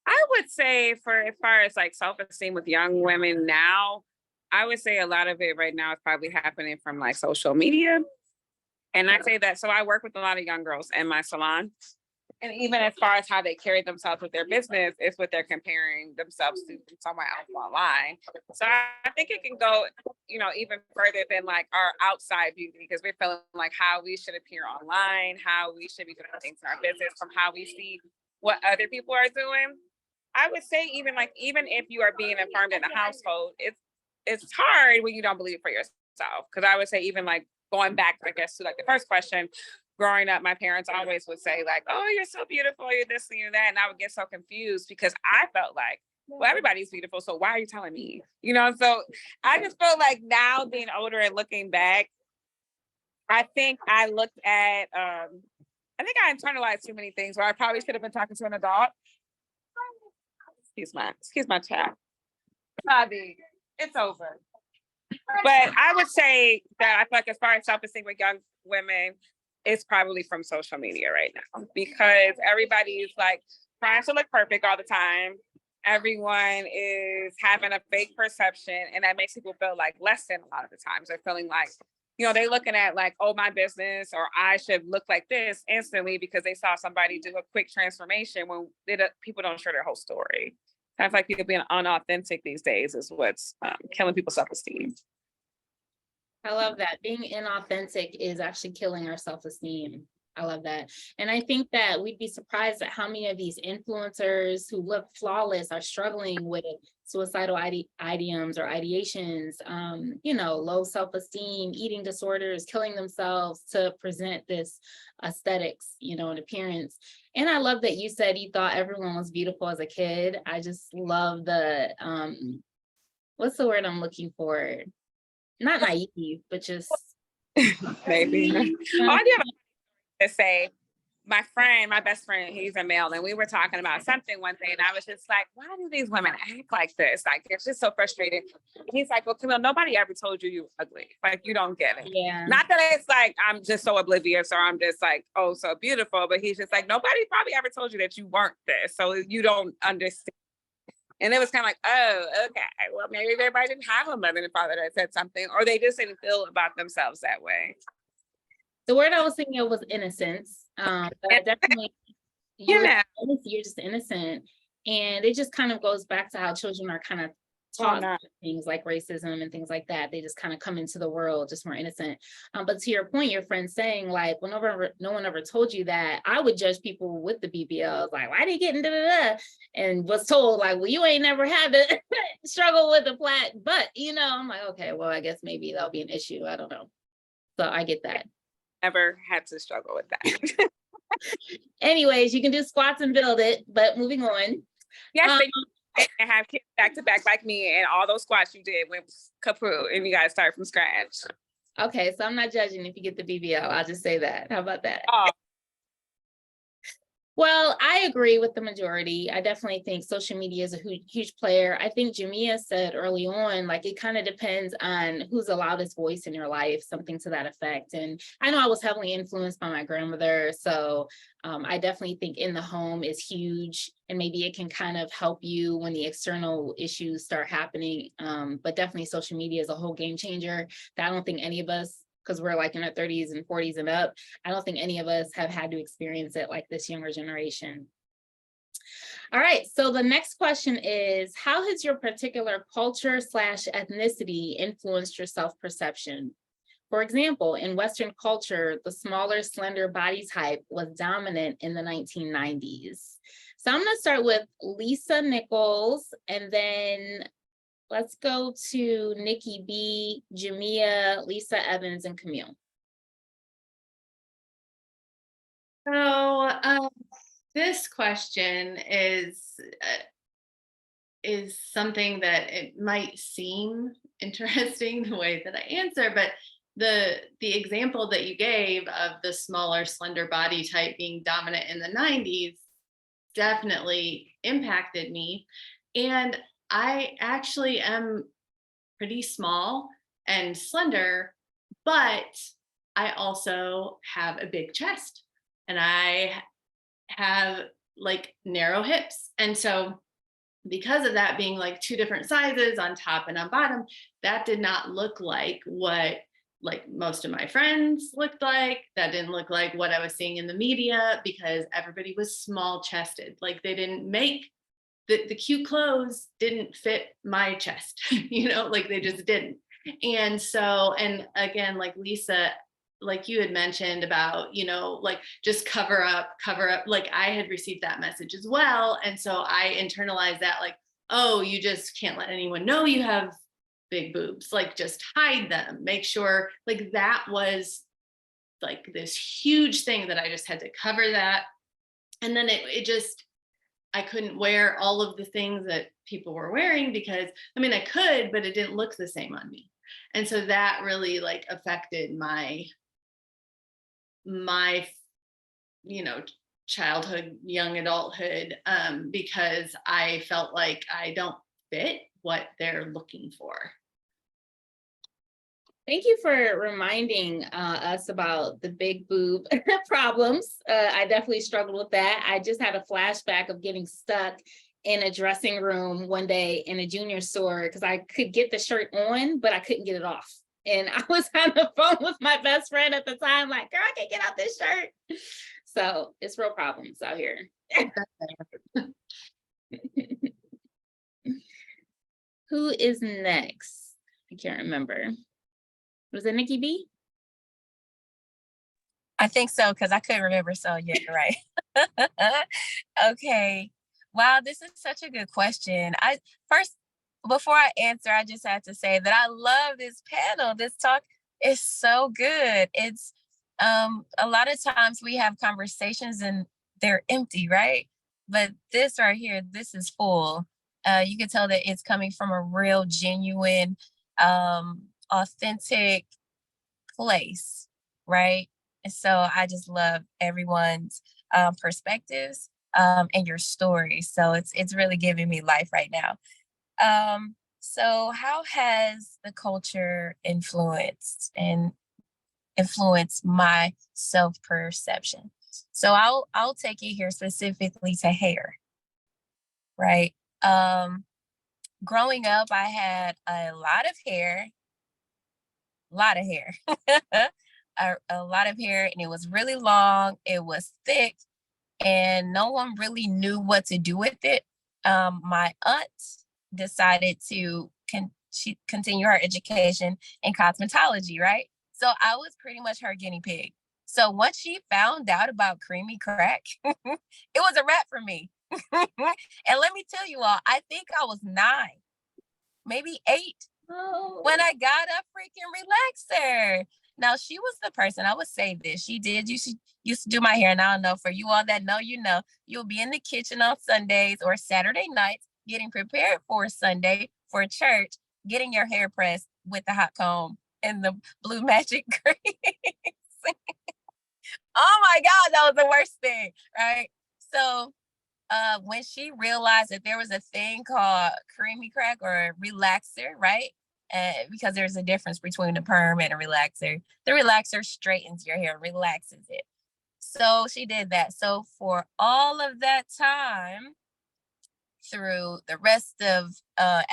[SPEAKER 4] I would say for as far as like self-esteem with young women now, I would say a lot of it right now is probably happening from like social media. And I say that, so I work with a lot of young girls in my salon. And even as far as how they carry themselves with their business, is what they're comparing themselves to somewhere else online. So I think it can go, even further than like our outside beauty, because we're feeling like how we should appear online, how we should be doing things in our business, from how we see what other people are doing. I would say even if you are being affirmed in a household, it's hard when you don't believe it for yourself. Because I would say even like going back, I guess, to like the first question, growing up, my parents always would say like, oh, you're so beautiful, you're this and you're that. And I would get so confused because I felt like, well, everybody's beautiful. So why are you telling me? So I just felt like now being older and looking back, I think I looked at, I think I internalized too many things where I probably should have been talking to an adult. Excuse my child. Bobby, it's over. But I would say that I feel like as far as self-esteem with young women, it's probably from social media right now, because everybody's like trying to look perfect all the time. Everyone is having a fake perception, and that makes people feel like less than a lot of the times. They're feeling like, they're looking at like, oh, my business, or I should look like this instantly because they saw somebody do a quick transformation when people don't share their whole story. I feel like people being unauthentic these days is what's killing people's self-esteem.
[SPEAKER 1] I love that. Being inauthentic is actually killing our self-esteem. I love that. And I think that we'd be surprised at how many of these influencers who look flawless are struggling with suicidal ideums or ideations, low self-esteem, eating disorders, killing themselves to present this aesthetics, and appearance. And I love that you said you thought everyone was beautiful as a kid. I just love the, what's the word I'm looking for? Not naive, but just
[SPEAKER 4] maybe. I do have to say, my best friend, he's a male, and we were talking about something one day, and I was just like, why do these women act like this? Like, it's just so frustrating. And he's like, well, Camille, nobody ever told you were ugly. Like, you don't get it.
[SPEAKER 1] Yeah.
[SPEAKER 4] Not that it's like I'm just so oblivious or I'm just like, oh, so beautiful, but he's just like, nobody probably ever told you that you weren't this, so you don't understand. And it was kind of like, oh, okay, well, maybe everybody didn't have a mother and father that said something, or they just didn't feel about themselves that way.
[SPEAKER 1] The word I was thinking of was innocence. But definitely, you're just innocent. And it just kind of goes back to how children are kind of taught things like racism and things like that. They just kind of come into the world just more innocent. But to your point, your friend saying like, whenever no one ever told you that, I would judge people with the BBLs, like, why they getting da-da-da? And was told like, well, you ain't never had to struggle with a flat butt, I'm like, okay, well, I guess maybe that'll be an issue. I don't know. So I get that.
[SPEAKER 4] Never had to struggle with that.
[SPEAKER 1] Anyways, you can do squats and build it, but moving on.
[SPEAKER 4] Yes, and have kids back to back like me, and all those squats you did went kaput, and you guys start from scratch.
[SPEAKER 1] Okay, so I'm not judging if you get the BBL. I'll just say that. How about that?
[SPEAKER 4] Oh.
[SPEAKER 1] Well, I agree with the majority. I definitely think social media is a huge player. I think Jamia said early on, like it kind of depends on who's the loudest voice in your life, something to that effect. And I know I was heavily influenced by my grandmother. So I definitely think in the home is huge. And maybe it can kind of help you when the external issues start happening. But definitely social media is a whole game changer that I don't think any of us, because we're like in our 30s and 40s and up, I don't think any of us have had to experience it like this younger generation. All right, so the next question is, how has your particular culture / ethnicity influenced your self-perception? For example, in Western culture, the smaller, slender body type was dominant in the 1990s. So I'm gonna start with Lisa Nichols, and then let's go to Nikki B, Jamia, Lisa Evans, and Camille.
[SPEAKER 2] So this question is something that it might seem interesting the way that I answer, but the example that you gave of the smaller, slender body type being dominant in the 90s definitely impacted me. And I actually am pretty small and slender, but I also have a big chest and I have like narrow hips. And so because of that being like two different sizes on top and on bottom, that did not look like what like most of my friends looked like. That didn't look like what I was seeing in the media because everybody was small chested. Like they didn't make the cute clothes didn't fit my chest, like they just didn't. And so, and again, like Lisa, like you had mentioned about, like just cover up, like I had received that message as well. And so I internalized that like, oh, you just can't let anyone know you have big boobs, like just hide them, make sure, like that was like this huge thing that I just had to cover that. And then it just, I couldn't wear all of the things that people were wearing because I mean, I could, but it didn't look the same on me. And so that really like affected my childhood, young adulthood, because I felt like I don't fit what they're looking for.
[SPEAKER 1] Thank you for reminding us about the big boob problems. I definitely struggled with that. I just had a flashback of getting stuck in a dressing room one day in a junior store because I could get the shirt on, but I couldn't get it off. And I was on the phone with my best friend at the time, like, girl, I can't get out this shirt. So it's real problems out here. Who is next? I can't remember. Was it Nikki B?
[SPEAKER 7] I think so, because I couldn't remember. So yeah, you're right. Okay. Wow, this is such a good question. Before I answer, I just have to say that I love this panel. This talk is so good. It's a lot of times we have conversations and they're empty, right? But this right here, this is full. You can tell that it's coming from a real, genuine, authentic place, right? And so I just love everyone's perspectives and your story. So it's really giving me life right now. So how has the culture influenced my self-perception? So I'll take it here specifically to hair, right? Growing up, I had a lot of hair, a lot of hair, and it was really long, it was thick, and no one really knew what to do with it. My aunt decided to continue her education in cosmetology, right? So I was pretty much her guinea pig. So once she found out about creamy crack, it was a wrap for me. And let me tell you all, I think I was 9, maybe 8 when I got a freaking relaxer. Now, she was the person, I would say this, she used to do my hair. And I don't know, for you all that know, you'll be in the kitchen on Sundays or Saturday nights, getting prepared for Sunday for church, getting your hair pressed with the hot comb and the blue magic grease. Oh my God, that was the worst thing, right? So when she realized that there was a thing called creamy crack or relaxer, right? Because there's a difference between a perm and a relaxer. The relaxer straightens your hair, relaxes it. So she did that. So for all of that time, through the rest of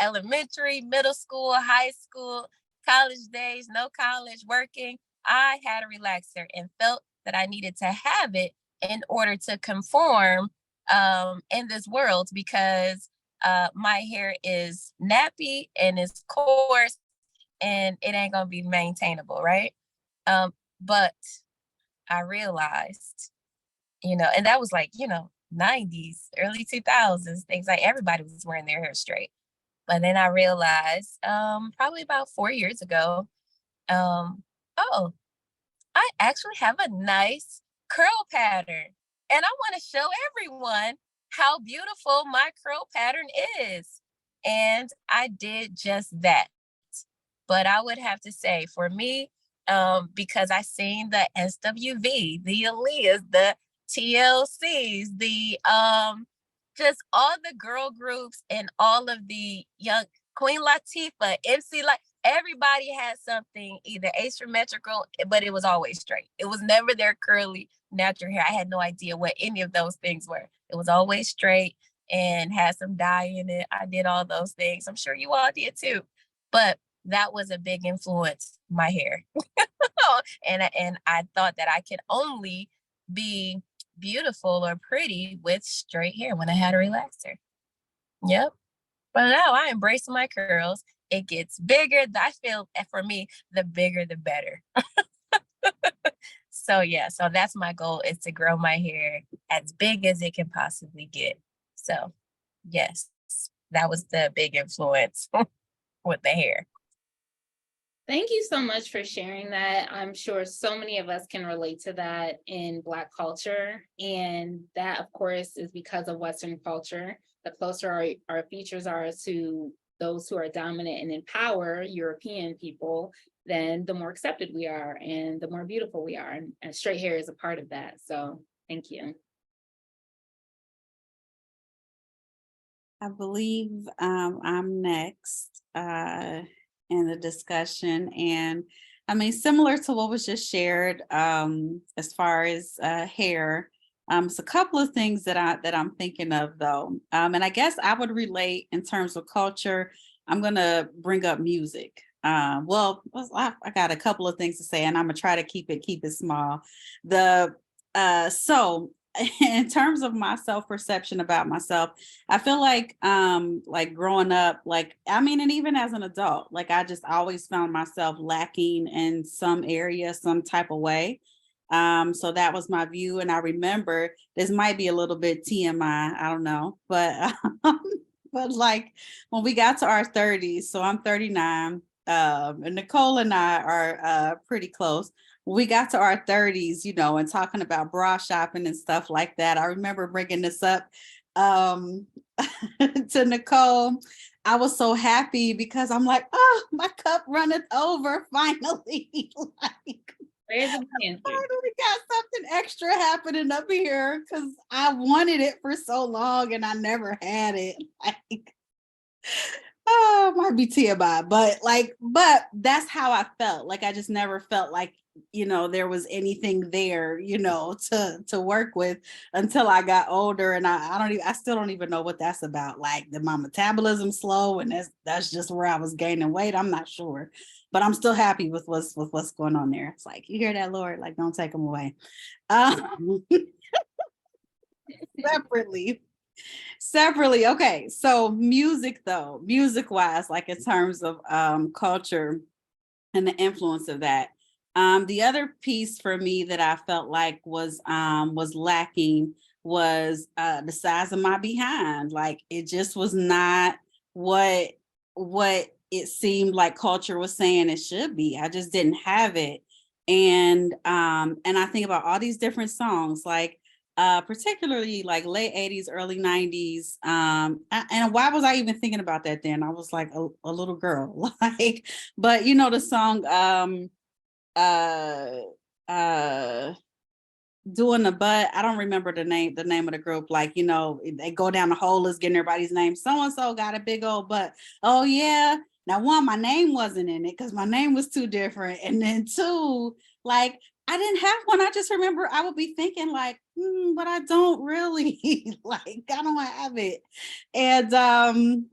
[SPEAKER 7] elementary, middle school, high school, college days, no college, working, I had a relaxer and felt that I needed to have it in order to conform in this world because my hair is nappy and it's coarse and it ain't gonna be maintainable, right? But I realized, and that was like, 90s, early 2000s, things like everybody was wearing their hair straight. But then I realized probably about 4 years ago, oh, I actually have a nice curl pattern. And I want to show everyone how beautiful my curl pattern is. And I did just that. But I would have to say for me, because I seen the SWV, the Aaliyahs, the TLCs, the just all the girl groups and all of the young Queen Latifah, MC, like everybody had something either asymmetrical, but it was always straight. It was never their curly natural hair. I had no idea what any of those things were. It was always straight and had some dye in it. I did all those things. I'm sure you all did too. But that was a big influence, my hair. and I thought that I could only be beautiful or pretty with straight hair when I had a relaxer. Yep. But now I embrace my curls. It gets bigger. I feel for me, the bigger, the better. So yeah, so that's my goal, is to grow my hair as big as it can possibly get. So yes, that was the big influence with the hair.
[SPEAKER 1] Thank you so much for sharing that. I'm sure so many of us can relate to that in Black culture. And that, of course, is because of Western culture. The closer our features are to those who are dominant and in power, European people, then the more accepted we are and the more beautiful we are. And straight hair is a part of that. So thank you.
[SPEAKER 5] I believe I'm next in the discussion. And I mean, similar to what was just shared as far as hair, it's a couple of things that I'm thinking of though. And I guess I would relate in terms of culture. I'm gonna bring up music. Well, I got a couple of things to say, and I'm gonna try to keep it small. So in terms of my self-perception about myself, I feel like growing up, and even as an adult, I just always found myself lacking in some area, some type of way. So that was my view. And I remember, this might be a little bit TMI, I don't know, but but when we got to our 30s, so I'm 39, and Nicole and I are pretty close. When we got to our 30s, and talking about bra shopping and stuff like that, I remember bringing this up to Nicole. I was so happy because I'm like, oh, my cup runneth over finally.
[SPEAKER 1] Where's the answer?
[SPEAKER 5] Finally got something extra happening up here because I wanted it for so long and I never had it. Oh, might be TMI, but that's how I felt. I just never felt like, there was anything there, to work with until I got older. And I still don't even know what that's about. Did my metabolism slow? And that's just where I was gaining weight. I'm not sure, but I'm still happy with what's going on there. It's you hear that, Lord, don't take them away. Separately. Okay. So music wise, in terms of culture and the influence of that. The other piece for me that I felt like was lacking was the size of my behind. It just was not what it seemed like culture was saying it should be. I just didn't have it. And I think about all these different songs, particularly late 80s, early 90s. And why was I even thinking about that then? I was a little girl, but the song, doing the butt. I don't remember the name of the group. Like, you know, they go down the whole list, getting everybody's name. So-and-so got a big old butt. Oh yeah. Now one, my name wasn't in it because my name was too different. And then two, like I didn't have one. I just remember I would be thinking like, but I don't really like, I don't have it. And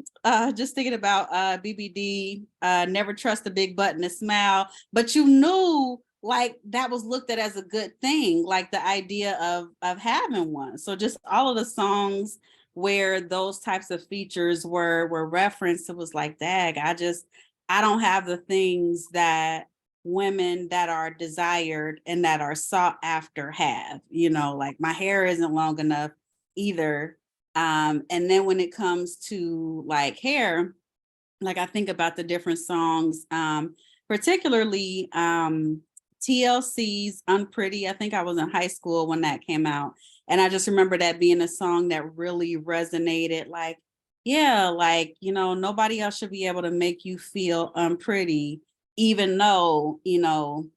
[SPEAKER 5] just thinking about BBD, never trust a big butt and a smile, but you knew like that was looked at as a good thing, like the idea of having one. So just all of the songs where those types of features were referenced, it was like, dag, I don't have the things that women that are desired and that are sought after have, you know, like my hair isn't long enough either. And then when it comes to like hair, like I think about the different songs, particularly TLC's Unpretty. I think I was in high school when that came out. And I just remember that being a song that really resonated, like, yeah, like, you know, nobody else should be able to make you feel unpretty, even though, you know,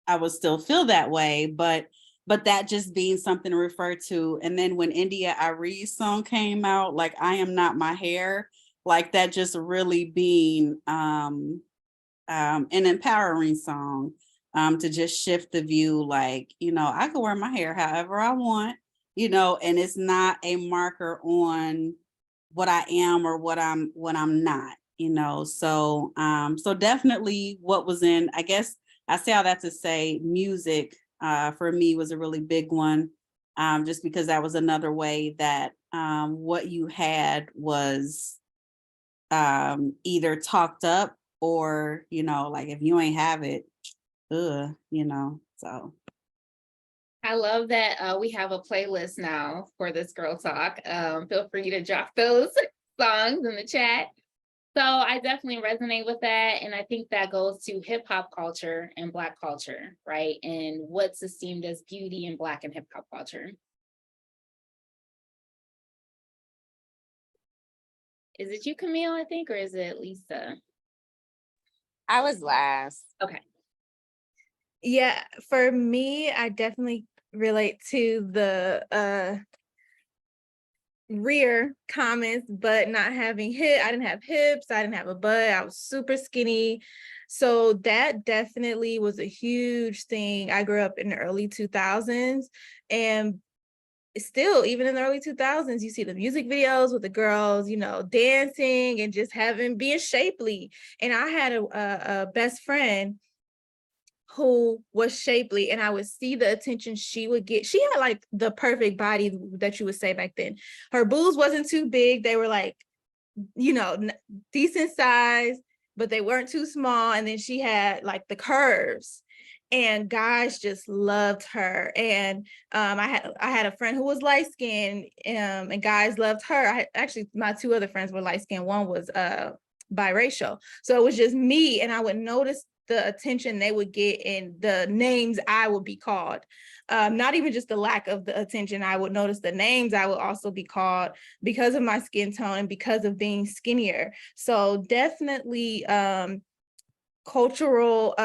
[SPEAKER 5] I would still feel that way, but that just being something to refer to. And then when India Arie's song came out, like I Am Not My Hair, like that just really being an empowering song, to just shift the view, like, you know, I can wear my hair however I want, you know, and it's not a marker on what I am or what I'm not, you know. So so definitely what was in, I guess I say all that to say music for me was a really big one, just because that was another way that what you had was either talked up or, you know, like if you ain't have it, you know, so.
[SPEAKER 1] I love that we have a playlist now for this girl talk. Feel free to drop those songs in the chat. So I definitely resonate with that. And I think that goes to hip hop culture and Black culture, right? And what's esteemed as beauty in Black and hip hop culture. Is it you, Camille, I think, or is it Lisa?
[SPEAKER 4] I was last.
[SPEAKER 1] Okay.
[SPEAKER 6] Yeah, for me, I definitely relate to the rear comments, but not having I didn't have hips, I didn't have a butt, I was super skinny. So that definitely was a huge thing. I grew up in the early 2000s, and still, even in the early 2000s, you see the music videos with the girls, you know, dancing and just being shapely. And I had a best friend who was shapely, and I would see the attention she would get. She had like the perfect body that you would say back then. Her boobs wasn't too big. They were like, you know, decent size, but they weren't too small. And then she had like the curves, and guys just loved her. And I had a friend who was light skinned, and guys loved her. Actually, my two other friends were light skinned. One was biracial. So it was just me, and I would notice the attention they would get and the names I would be called. Not even just the lack of the attention, I would notice the names I would also be called because of my skin tone and because of being skinnier. So definitely cultural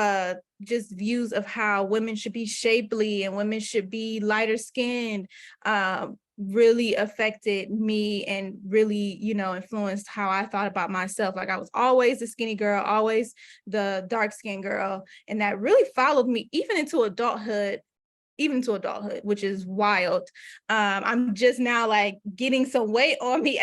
[SPEAKER 6] just views of how women should be shapely and women should be lighter skinned really affected me and really, you know, influenced how I thought about myself. Like I was always the skinny girl, always the dark skinned girl. And that really followed me even into adulthood, which is wild. I'm just now like getting some weight on me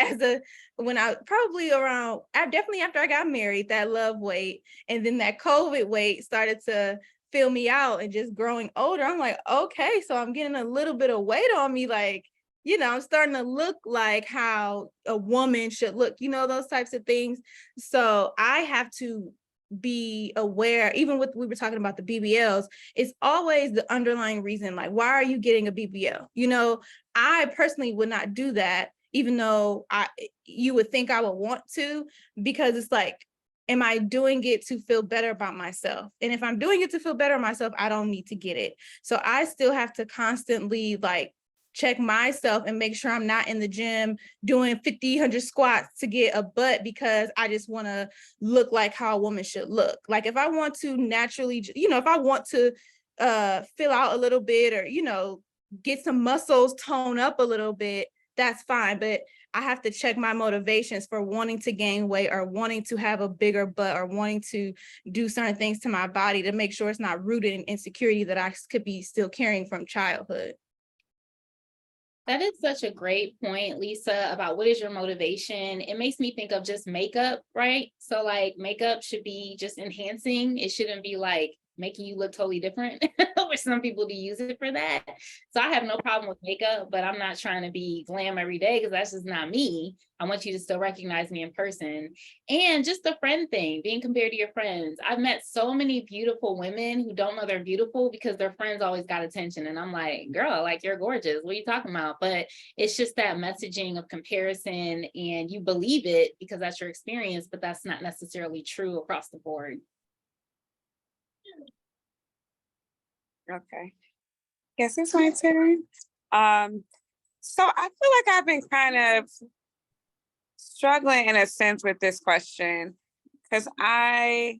[SPEAKER 6] when I probably definitely after I got married, that love weight. And then that COVID weight started to fill me out, and just growing older, I'm like, okay, so I'm getting a little bit of weight on me. Like, you know, I'm starting to look like how a woman should look, you know, those types of things. So I have to be aware, even with, we were talking about the BBLs, it's always the underlying reason, like, why are you getting a BBL? You know, I personally would not do that, even though you would think I would want to, because it's like, am I doing it to feel better about myself? And if I'm doing it to feel better myself, I don't need to get it. So I still have to constantly like check myself and make sure I'm not in the gym doing 50, 100 squats to get a butt because I just want to look like how a woman should look. Like if I want to naturally, you know, if I want to fill out a little bit or, you know, get some muscles, tone up a little bit, that's fine. But I have to check my motivations for wanting to gain weight or wanting to have a bigger butt or wanting to do certain things to my body to make sure it's not rooted in insecurity that I could be still carrying from childhood.
[SPEAKER 1] That is such a great point, Lisa, about what is your motivation. It makes me think of just makeup, right? So like makeup should be just enhancing. It shouldn't be like making you look totally different, which some people do use it for that. So I have no problem with makeup, but I'm not trying to be glam every day because that's just not me. I want you to still recognize me in person. And just the friend thing, being compared to your friends. I've met so many beautiful women who don't know they're beautiful because their friends always got attention. And I'm like, girl, like you're gorgeous. What are you talking about? But it's just that messaging of comparison, and you believe it because that's your experience, but that's not necessarily true across the board.
[SPEAKER 4] Okay. Yes, it's my turn. So I feel like I've been kind of struggling in a sense with this question because I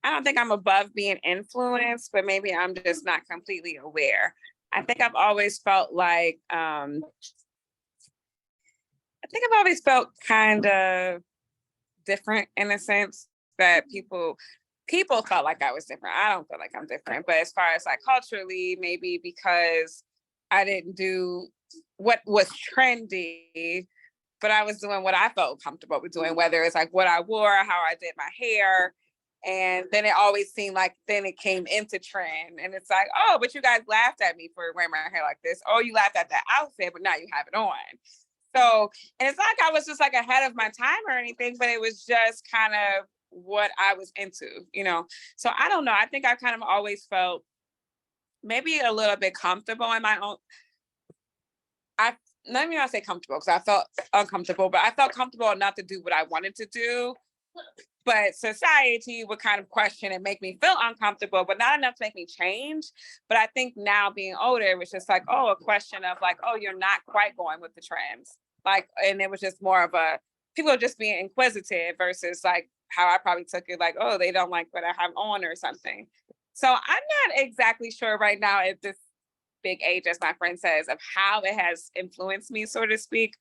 [SPEAKER 4] don't think I'm above being influenced, but maybe I'm just not completely aware. I think I've always felt like kind of different in a sense that people felt like I was different. I don't feel like I'm different, but as far as like culturally, maybe because I didn't do what was trendy, but I was doing what I felt comfortable with doing, whether it's like what I wore, how I did my hair. And then it always seemed like then it came into trend. And it's like, oh, but you guys laughed at me for wearing my hair like this. Oh, you laughed at that outfit, but now you have it on. So, and it's like I was just like ahead of my time or anything, but it was just kind of what I was into, you know? So I don't know. I think I kind of always felt maybe a little bit comfortable in my own. Let me not say comfortable because I felt uncomfortable, but I felt comfortable enough to do what I wanted to do. But society would kind of question and make me feel uncomfortable, but not enough to make me change. But I think now being older, it was just like, oh, a question of like, oh, you're not quite going with the trends. Like, and it was just more of a, people are just being inquisitive versus like how I probably took it, like, oh, they don't like what I have on or something. So I'm not exactly sure right now at this big age, as my friend says, of how it has influenced me, so to speak.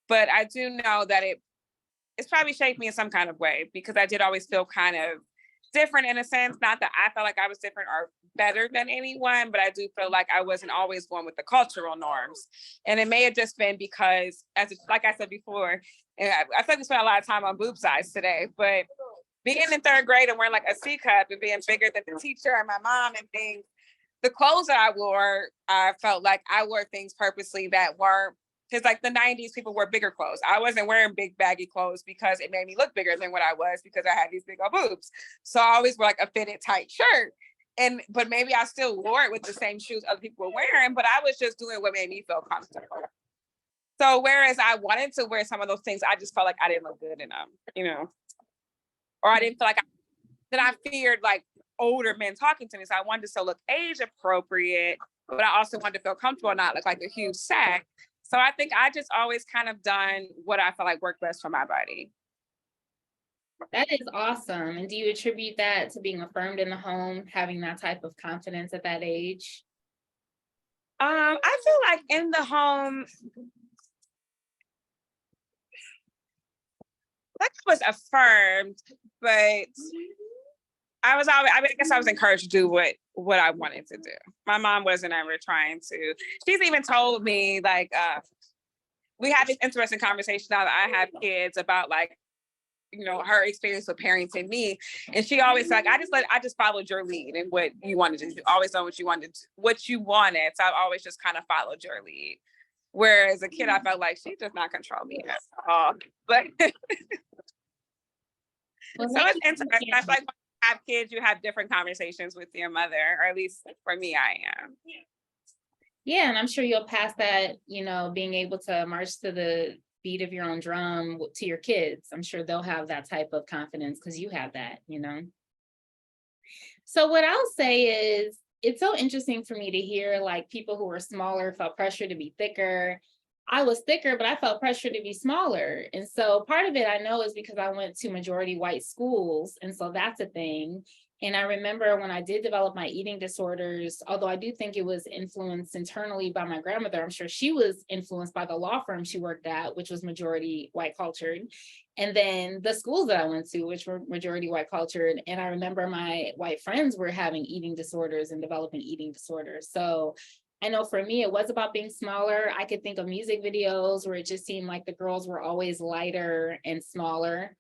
[SPEAKER 4] But I do know that it's probably shaped me in some kind of way because I did always feel kind of different in a sense. Not that I felt like I was different or better than anyone, but I do feel like I wasn't always going with the cultural norms. And it may have just been because, like I said before, and I feel like we spent a lot of time on boob size today, but being in third grade and wearing like a C cup and being bigger than the teacher and my mom and things, the clothes that I wore, I felt like I wore things purposely that weren't, because like the 90s people wore bigger clothes. I wasn't wearing big baggy clothes because it made me look bigger than what I was because I had these big old boobs. So I always wore like a fitted tight shirt. But maybe I still wore it with the same shoes other people were wearing, but I was just doing what made me feel comfortable. So whereas I wanted to wear some of those things, I just felt like I didn't look good in them, you know, or I didn't feel like that I feared like older men talking to me. So I wanted to still look age appropriate, but I also wanted to feel comfortable, not look like a huge sack. So I think I just always kind of done what I felt like worked best for my body.
[SPEAKER 1] That is awesome. And do you attribute that to being affirmed in the home, having that type of confidence at that age?
[SPEAKER 4] I feel like in the home, like I was affirmed, but I was always, I guess I was encouraged to do what I wanted to do. My mom wasn't ever trying to. She's even told me like, we had this interesting conversation now that I have kids about like, you know, her experience with parenting me. And she always like, I just followed your lead and what you wanted to do. Always done what you wanted. So I've always just kind of followed your lead. Whereas a kid, I felt like she does not control me at all. But
[SPEAKER 1] Well,
[SPEAKER 4] so it's interesting. I feel like when you have kids, you have different conversations with your mother, or at least for me, I am.
[SPEAKER 1] yeah, and I'm sure you'll pass that, you know, being able to march to the beat of your own drum to your kids. I'm sure they'll have that type of confidence because you have that, you know. So what I'll say is, it's so interesting for me to hear like people who were smaller felt pressure to be thicker. I was thicker, but I felt pressure to be smaller. And so part of it I know is because I went to majority white schools. And so that's a thing. And I remember when I did develop my eating disorders, although I do think it was influenced internally by my grandmother, I'm sure she was influenced by the law firm she worked at, which was majority white cultured. And then the schools that I went to, which were majority white cultured. And I remember my white friends were having eating disorders and developing eating disorders. So I know for me, it was about being smaller. I could think of music videos where it just seemed like the girls were always lighter and smaller.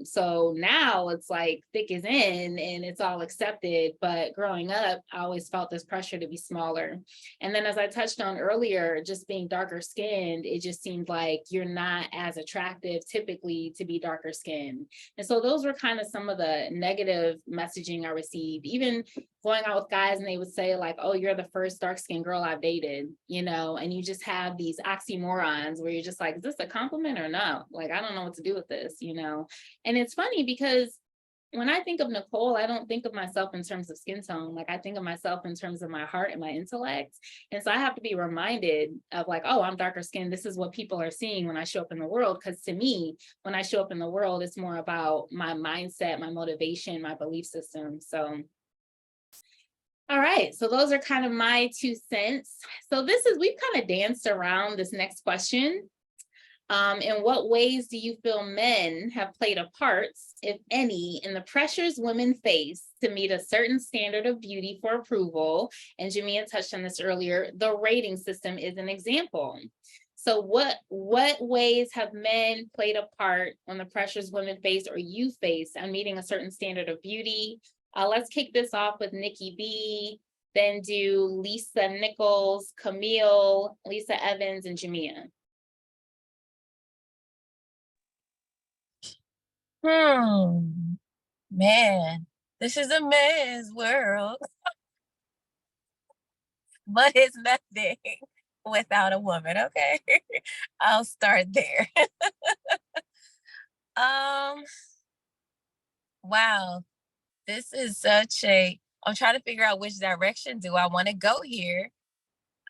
[SPEAKER 1] So now it's like thick is in and it's all accepted. But growing up, I always felt this pressure to be smaller. And then as I touched on earlier, just being darker skinned, it just seemed like you're not as attractive typically to be darker skinned. And so those were kind of some of the negative messaging I received, even going out with guys and they would say like, oh, you're the first dark skinned girl I've dated, you know, and you just have these oxymorons where you're just like, is this a compliment or no? Like, I don't know what to do with this, you know? And it's funny because when I think of Nicole, I don't think of myself in terms of skin tone. Like I think of myself in terms of my heart and my intellect. And so I have to be reminded of like, oh, I'm darker skinned. This is what people are seeing when I show up in the world. Because to me, when I show up in the world, it's more about my mindset, my motivation, my belief system. So all right, so those are kind of my 2 cents. So we've kind of danced around this next question. In what ways do you feel men have played a part, if any, in the pressures women face to meet a certain standard of beauty for approval? And Jamia touched on this earlier, the rating system is an example. So what ways have men played a part on the pressures women face or you face on meeting a certain standard of beauty? Let's kick this off with Nikki B, then do Lisa Nichols, Camille, Lisa Evans, and Jamia.
[SPEAKER 7] Man, this is a man's world, but it's nothing without a woman. Okay, I'll start there. Wow, this is I'm trying to figure out which direction do I want to go here.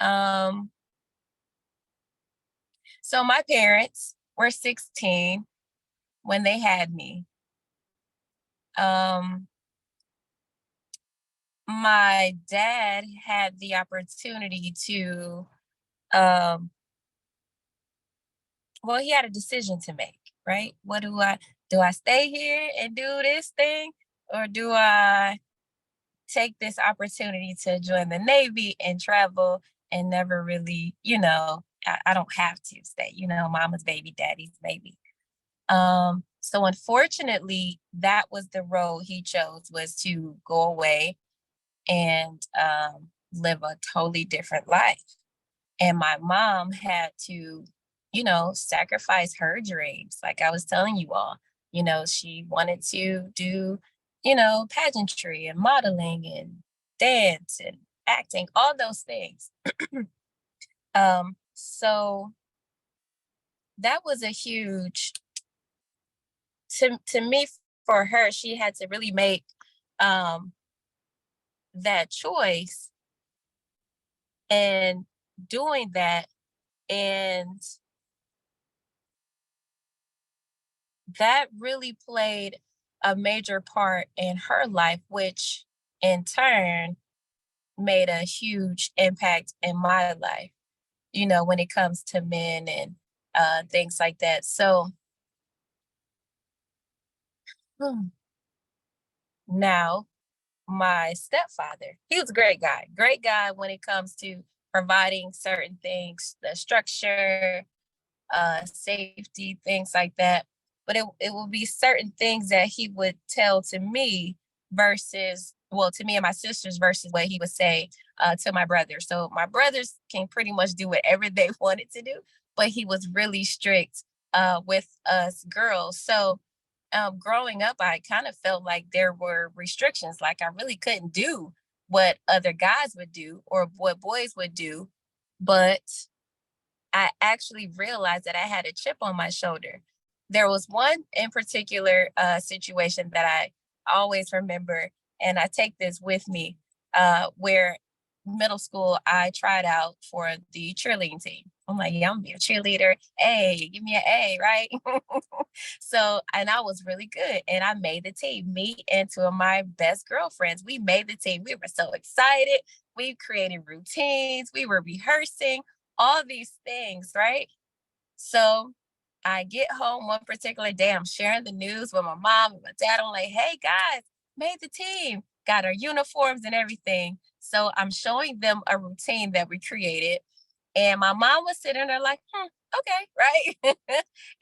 [SPEAKER 7] So my parents were 16 when they had me. My dad had the opportunity to, well, he had a decision to make, right? Do I stay here and do this thing, or do I take this opportunity to join the Navy and travel and never really, I don't have to stay, mama's baby, daddy's baby. So unfortunately, that was the road he chose, was to go away and live a totally different life. And my mom had to, sacrifice her dreams. Like I was telling you all, she wanted to do, pageantry and modeling and dance and acting, all those things. So that was a huge, to me, for her, she had to really make that choice, and doing that, and that really played a major part in her life, which in turn made a huge impact in my life, when it comes to men and things like that. So now my stepfather, he was a great guy when it comes to providing certain things, the structure, safety, things like that. But it will be certain things that he would tell to me to me and my sisters, versus what he would say to my brothers. So my brothers can pretty much do whatever they wanted to do, but he was really strict with us girls. So growing up, I kind of felt like there were restrictions, like I really couldn't do what other guys would do or what boys would do. But I actually realized that I had a chip on my shoulder. There was one in particular situation that I always remember, and I take this with me, where middle school, I tried out for the cheerleading team. I'm like, yeah, I'm gonna be a cheerleader. Hey, give me an A, right? So, and I was really good. And I made the team. Me and two of my best girlfriends, we made the team. We were so excited. We created routines. We were rehearsing all these things, right? So I get home one particular day. I'm sharing the news with my mom and my dad. I'm like, hey guys, made the team, got our uniforms and everything. So I'm showing them a routine that we created. And my mom was sitting there like, okay, right?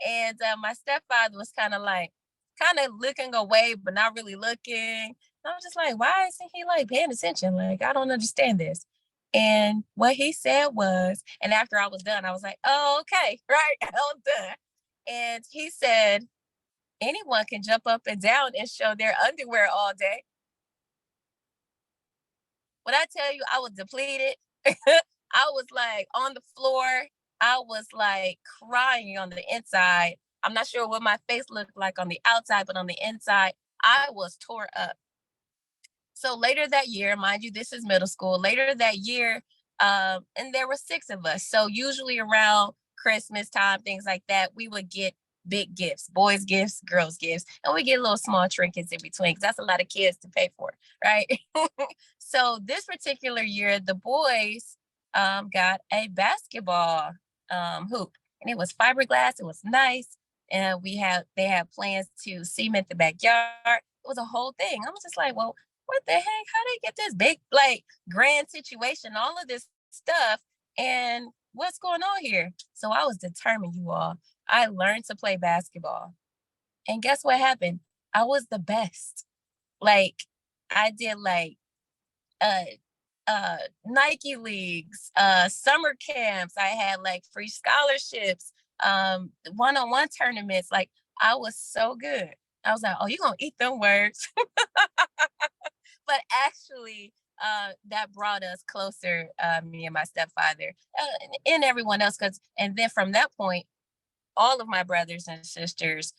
[SPEAKER 7] And my stepfather was kind of looking away, but not really looking. And I was just like, why isn't he like paying attention? Like, I don't understand this. And what he said was, and after I was done, I was like, oh, okay, right, I'm done. And he said, anyone can jump up and down and show their underwear all day. When I tell you I was depleted, I was like on the floor. I was like crying on the inside. I'm not sure what my face looked like on the outside, but on the inside, I was tore up. So later that year, mind you, this is middle school. Later that year, and there were 6 of us. So usually around Christmas time, things like that, we would get big gifts, boys gifts, girls gifts, and we get little small trinkets in between because that's a lot of kids to pay for, right? So this particular year, the boys got a basketball hoop, and it was fiberglass. It was nice, and they had plans to cement the backyard. It was a whole thing. I was just like, well, what the heck? How they get this big, like, grand situation, all of this stuff, and what's going on here? So I was determined, you all. I learned to play basketball. And guess what happened? I was the best. Like, I did like uh Nike leagues, summer camps. I had like free scholarships, one-on-one tournaments. Like, I was so good. I was like, oh, you're gonna eat them words. But actually, that brought us closer, me and my stepfather, and everyone else. And then from that point, all of my brothers and sisters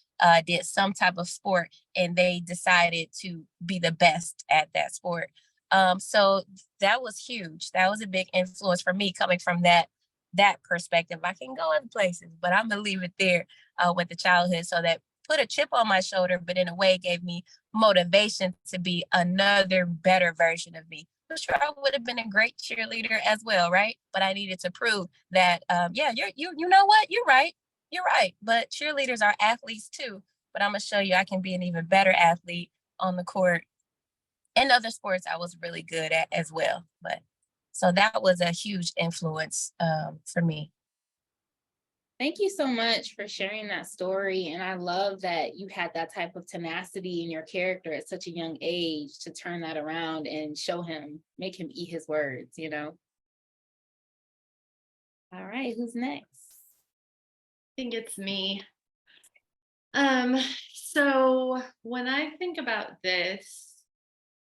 [SPEAKER 7] did some type of sport, and they decided to be the best at that sport. So that was huge. That was a big influence for me coming from that perspective. I can go other places, but I'm gonna leave it there with the childhood. So that put a chip on my shoulder, but in a way gave me motivation to be another better version of me. I'm sure I would have been a great cheerleader as well, right? But I needed to prove that, yeah, you know what, you're right. You're right. But cheerleaders are athletes too. But I'm gonna show you I can be an even better athlete on the court. And other sports I was really good at as well. But so that was a huge influence for me.
[SPEAKER 1] Thank you so much for sharing that story. And I love that you had that type of tenacity in your character at such a young age to turn that around and show him, make him eat his words, you know? All right, who's next?
[SPEAKER 2] I think it's me. So when I think about this,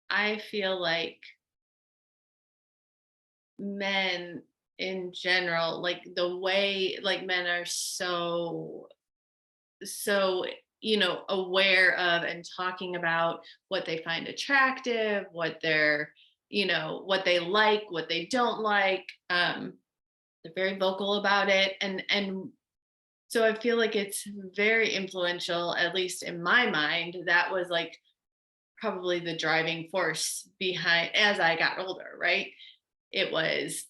[SPEAKER 2] I feel like men in general, like the way like men are so aware of and talking about what they find attractive, what they're what they like, what they don't like. They're very vocal about it, and so I feel like it's very influential, at least in my mind. That was like probably the driving force behind as I got older, right? It was,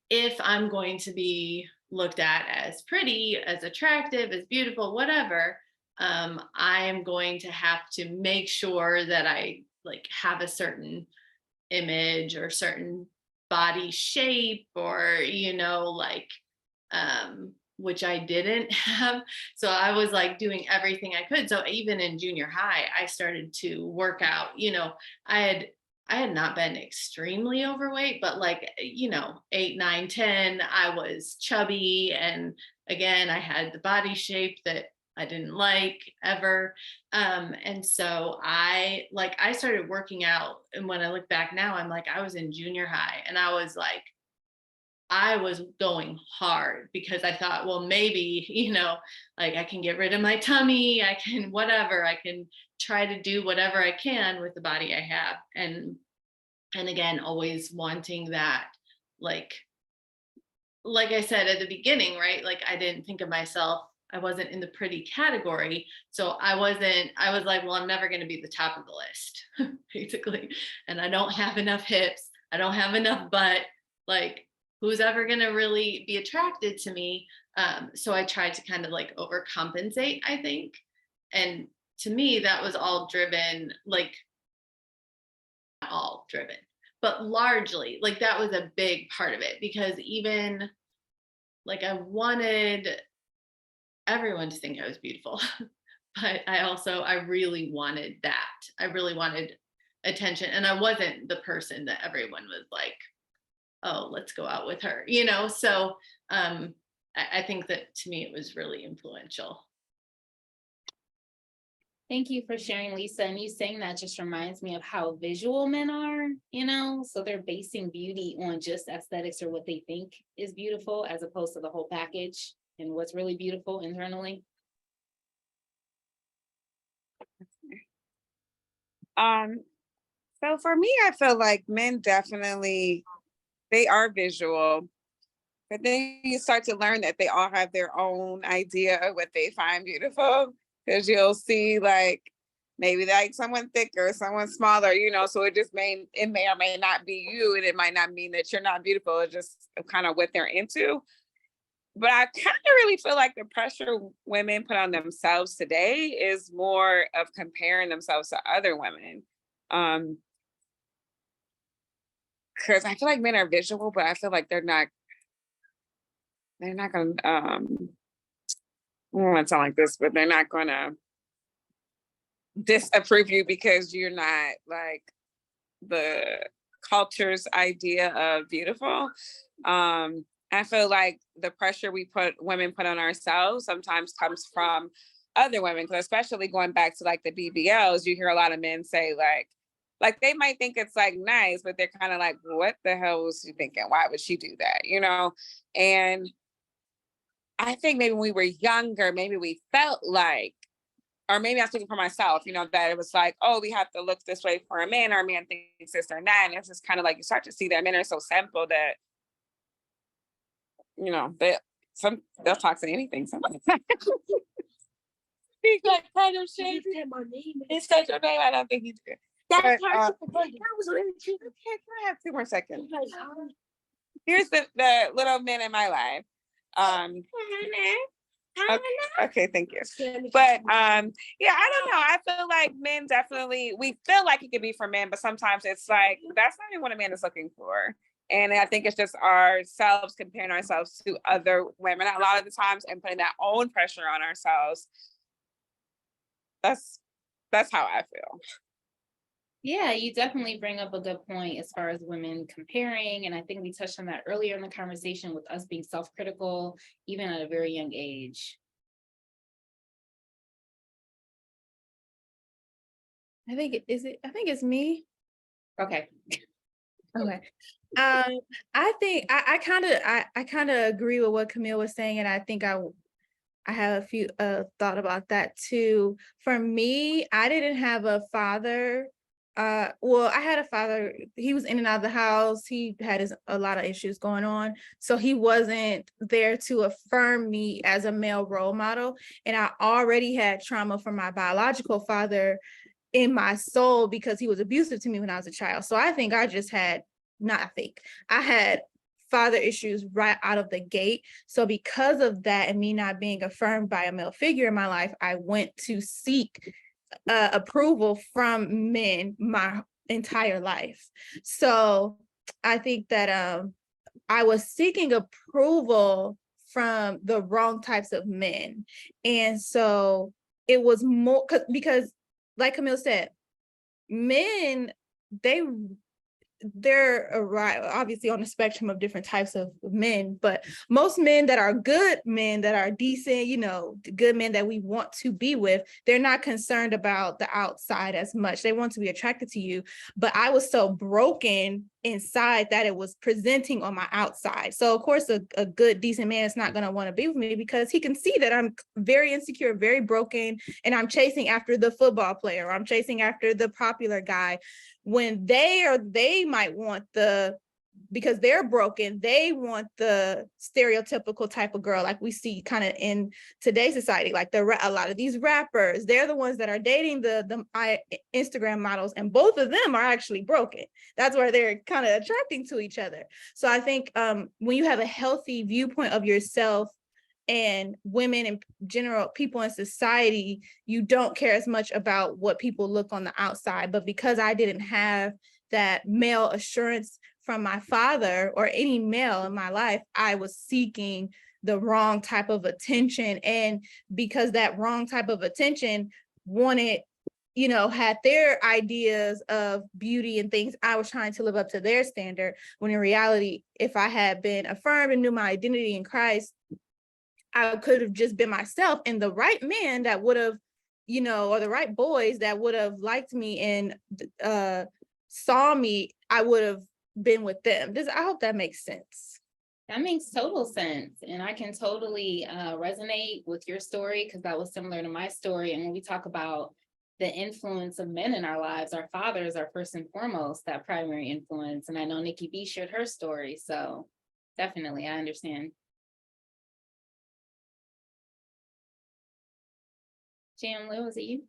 [SPEAKER 2] if I'm going to be looked at as pretty, as attractive, as beautiful, whatever, I am going to have to make sure that I like have a certain image or certain body shape, or which I didn't have. So I was like doing everything I could. So even in junior high, I started to work out. I had not been extremely overweight, but like, 8, 9, 10, I was chubby. And again, I had the body shape that I didn't like ever. And so I started working out. And when I look back now, I'm like, I was in junior high and I was going hard because I thought, well, maybe, like I can get rid of my tummy. I can, whatever, I can try to do whatever I can with the body I have. And again, always wanting that, like like I said at the beginning, right? Like I didn't think of myself, I wasn't in the pretty category. So I was like, well, I'm never going to be the top of the list, basically. And I don't have enough hips. I don't have enough butt. Like, who's ever going to really be attracted to me? So I tried to kind of like overcompensate, I think. And to me, that was all driven, like, not all driven, but largely, like, that was a big part of it, because even like I wanted everyone to think I was beautiful. But I really wanted that. I really wanted attention. And I wasn't the person that everyone was like, oh, let's go out with her, you know? So I think that to me, it was really influential.
[SPEAKER 1] Thank you for sharing, Lisa. And you saying that just reminds me of how visual men are, you know, so they're basing beauty on just aesthetics or what they think is beautiful, as opposed to the whole package and what's really beautiful internally.
[SPEAKER 4] So for me, I feel like men definitely, they are visual, but then you start to learn that they all have their own idea of what they find beautiful, because you'll see like maybe like someone thicker, someone smaller, you know, so it may or may not be you, and it might not mean that you're not beautiful. It's just kind of what they're into. But I kind of really feel like the pressure women put on themselves today is more of comparing themselves to other women. Because I feel like men are visual, but I feel like they're not gonna I don't want to sound like this, but they're not gonna disapprove you because you're not like the culture's idea of beautiful. I feel like the pressure women put on ourselves sometimes comes from other women, because especially going back to like the BBLs, you hear a lot of men say like they might think it's like nice, but they're kind of like, what the hell was she thinking? Why would she do that? You know? And I think maybe when we were younger, maybe we felt like, or maybe I'm speaking for myself, you know, that it was like, oh, we have to look this way for a man, or a man thinks this or that. And it's just kind of like you start to see that men are so simple that, you know, they'll talk to anything sometimes. He's like kind of shady. He said your name. I don't think he did. But, can I have 2 more seconds? Here's the little men in my life. Okay, thank you. But yeah, I don't know. I feel like men definitely, we feel like it could be for men, but sometimes it's like that's not even what a man is looking for. And I think it's just ourselves comparing ourselves to other women a lot of the times and putting that own pressure on ourselves. That's how I feel.
[SPEAKER 1] Yeah, you definitely bring up a good point as far as women comparing. And I think we touched on that earlier in the conversation with us being self-critical, even at a very young age.
[SPEAKER 6] I think it's me.
[SPEAKER 1] Okay.
[SPEAKER 6] Okay. I think I kind of agree with what Camille was saying, and I think I have a few thought about that too. For me, I didn't have a father. Well, I had a father. He was in and out of the house. He had a lot of issues going on, so he wasn't there to affirm me as a male role model. And I already had trauma from my biological father in my soul because he was abusive to me when I was a child. So I think I had father issues right out of the gate. So because of that and me not being affirmed by a male figure in my life, I went to seek approval from men my entire life. So I think that I was seeking approval from the wrong types of men. And so it was more because like Camille said, men, they're obviously on the spectrum of different types of men, but most men that are good men that are decent, you know, good men that we want to be with, they're not concerned about the outside as much. They want to be attracted to you. But I was so broken inside that it was presenting on my outside. So of course, a good, decent man is not going to want to be with me because he can see that I'm very insecure, very broken, and I'm chasing after the football player, or I'm chasing after the popular guy, when they might want the because they're broken, they want the stereotypical type of girl like we see kind of in today's society, like a lot of these rappers, they're the ones that are dating the Instagram models, and both of them are actually broken. That's where they're kind of attracting to each other. So I think when you have a healthy viewpoint of yourself and women in general, people in society, you don't care as much about what people look on the outside. But because I didn't have that male assurance from my father or any male in my life, I was seeking the wrong type of attention. And because that wrong type of attention wanted, had their ideas of beauty and things, I was trying to live up to their standard, when in reality, if I had been affirmed and knew my identity in Christ, I could have just been myself, and the right man that would have, or the right boys that would have liked me and saw me, I would have been with them. I hope that makes sense.
[SPEAKER 1] That makes total sense. And I can totally resonate with your story, because that was similar to my story. And when we talk about the influence of men in our lives, our fathers are first and foremost that primary influence. And I know Nikki B shared her story. So definitely, I understand. Jamla, was it you?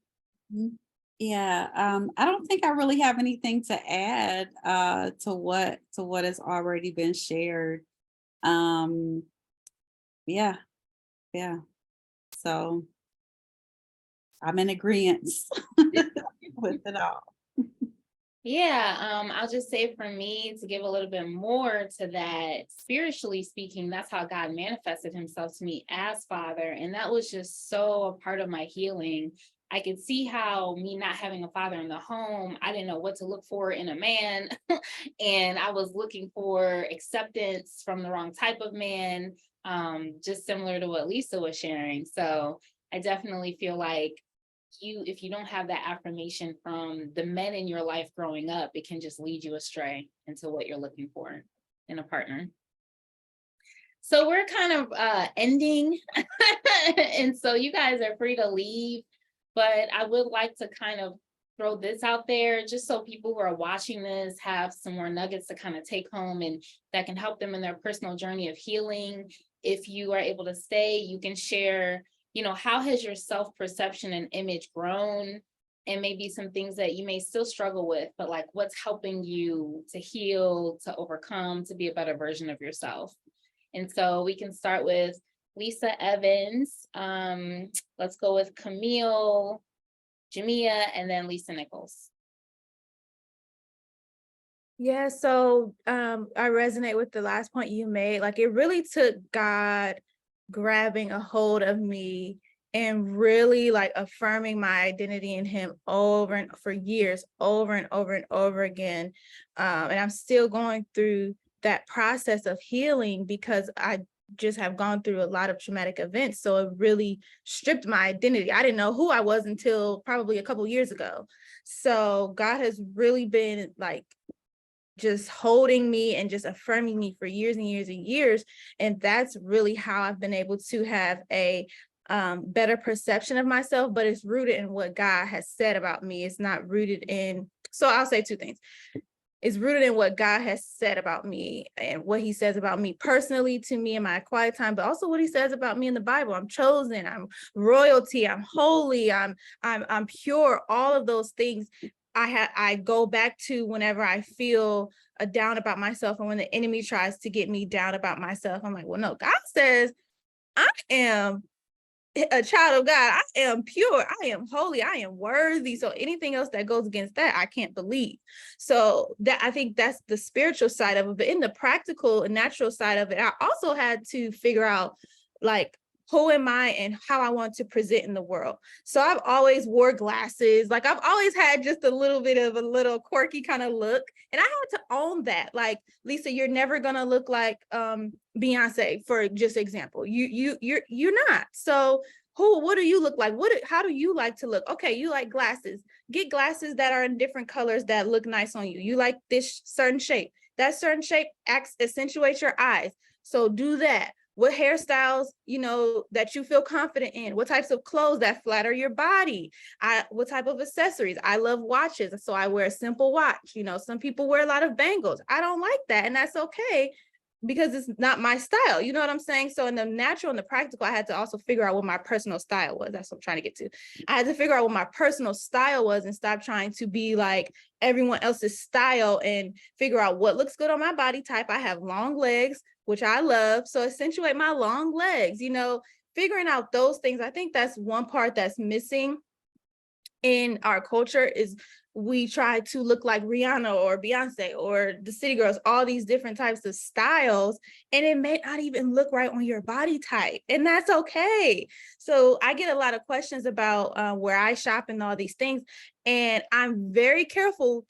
[SPEAKER 5] Yeah, I don't think I really have anything to add to what has already been shared. Yeah. So I'm in agreement with it all.
[SPEAKER 1] Yeah, I'll just say for me to give a little bit more to that, spiritually speaking, that's how God manifested himself to me as Father. And that was just so a part of my healing. I could see how me not having a father in the home, I didn't know what to look for in a man. And I was looking for acceptance from the wrong type of man, just similar to what Lisa was sharing. So I definitely feel like if you don't have that affirmation from the men in your life growing up, it can just lead you astray into what you're looking for in a partner. So we're kind of ending. And so you guys are free to leave, but I would like to kind of throw this out there just so people who are watching this have some more nuggets to kind of take home and that can help them in their personal journey of healing. If you are able to stay, you can share, how has your self-perception and image grown, and maybe some things that you may still struggle with, but like what's helping you to heal, to overcome, to be a better version of yourself. And so we can start with Lisa Evans. Let's go with Camille, Jamia, and then Lisa Nichols.
[SPEAKER 6] Yeah, so I resonate with the last point you made. Like, it really took God grabbing a hold of me and really like affirming my identity in him for years, over and over and over again. And I'm still going through that process of healing because I just have gone through a lot of traumatic events. So it really stripped my identity. I didn't know who I was until probably a couple years ago. So God has really been like just holding me and just affirming me for years and years and years. And that's really how I've been able to have a better perception of myself, but it's rooted in what God has said about me. It's not rooted in, so I'll say two things. It's rooted in what God has said about me and what he says about me personally to me in my quiet time, but also what he says about me in the Bible. I'm chosen, I'm royalty, I'm holy, I'm pure, all of those things. I go back to whenever I feel down about myself, and when the enemy tries to get me down about myself, I'm like, well, no, God says I am a child of God. I am pure. I am holy. I am worthy. So anything else that goes against that, I can't believe. So that, I think that's the spiritual side of it. But in the practical and natural side of it, I also had to figure out like, who am I and how I want to present in the world. So I've always wore glasses. Like, I've always had just a little bit of a little quirky kind of look. And I had to own that. Like, Lisa, you're never gonna look like Beyonce, for just example. You're not. So what do you look like? How do you like to look? Okay, you like glasses. Get glasses that are in different colors that look nice on you. You like this certain shape. That certain shape accentuates your eyes. So do that. what hairstyles, that you feel confident in, what types of clothes that flatter your body, what type of accessories. I love watches, so I wear a simple watch. Some people wear a lot of bangles. I don't like that, and that's okay, because it's not my style. You know what I'm saying? So in the natural and the practical, I had to also figure out what my personal style was. That's what I'm trying to get to. I had to figure out what my personal style was and stop trying to be like everyone else's style, and figure out what looks good on my body type. I have long legs, which I love. So accentuate my long legs, figuring out those things. I think that's one part that's missing in our culture, is we try to look like Rihanna or Beyonce or the City Girls, all these different types of styles, and it may not even look right on your body type, and that's okay. So I get a lot of questions about where I shop and all these things, and I'm very careful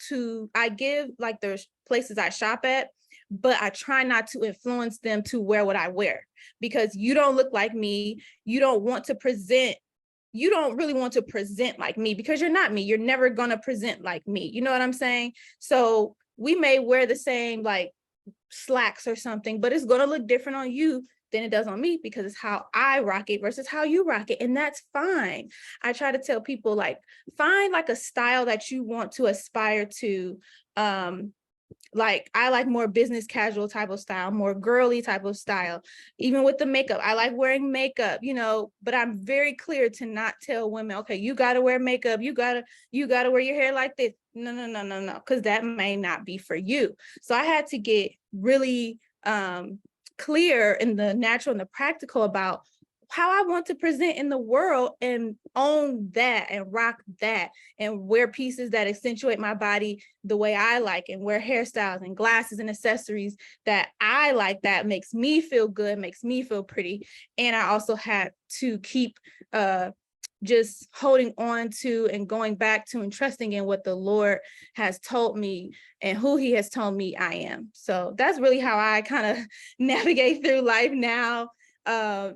[SPEAKER 6] I give, like, there's places I shop at, but I try not to influence them to wear what I wear, because you don't look like me. You don't really want to present like me, because you're not me. You're never going to present like me. You know what I'm saying? So we may wear the same like slacks or something, but it's going to look different on you than it does on me, because it's how I rock it versus how you rock it. And that's fine. I try to tell people, like, find like a style that you want to aspire to. Like, I like more business casual type of style, more girly type of style. Even with the makeup, I like wearing makeup, but I'm very clear to not tell women, okay, you got to wear makeup. You got to wear your hair like this. No, because that may not be for you. So I had to get really clear in the natural and the practical about how I want to present in the world, and own that and rock that, and wear pieces that accentuate my body the way I like, and wear hairstyles and glasses and accessories that I like, that makes me feel good, makes me feel pretty. And I also had to keep just holding on to and going back to and trusting in what the Lord has told me and who he has told me I am. So that's really how I kind of navigate through life now.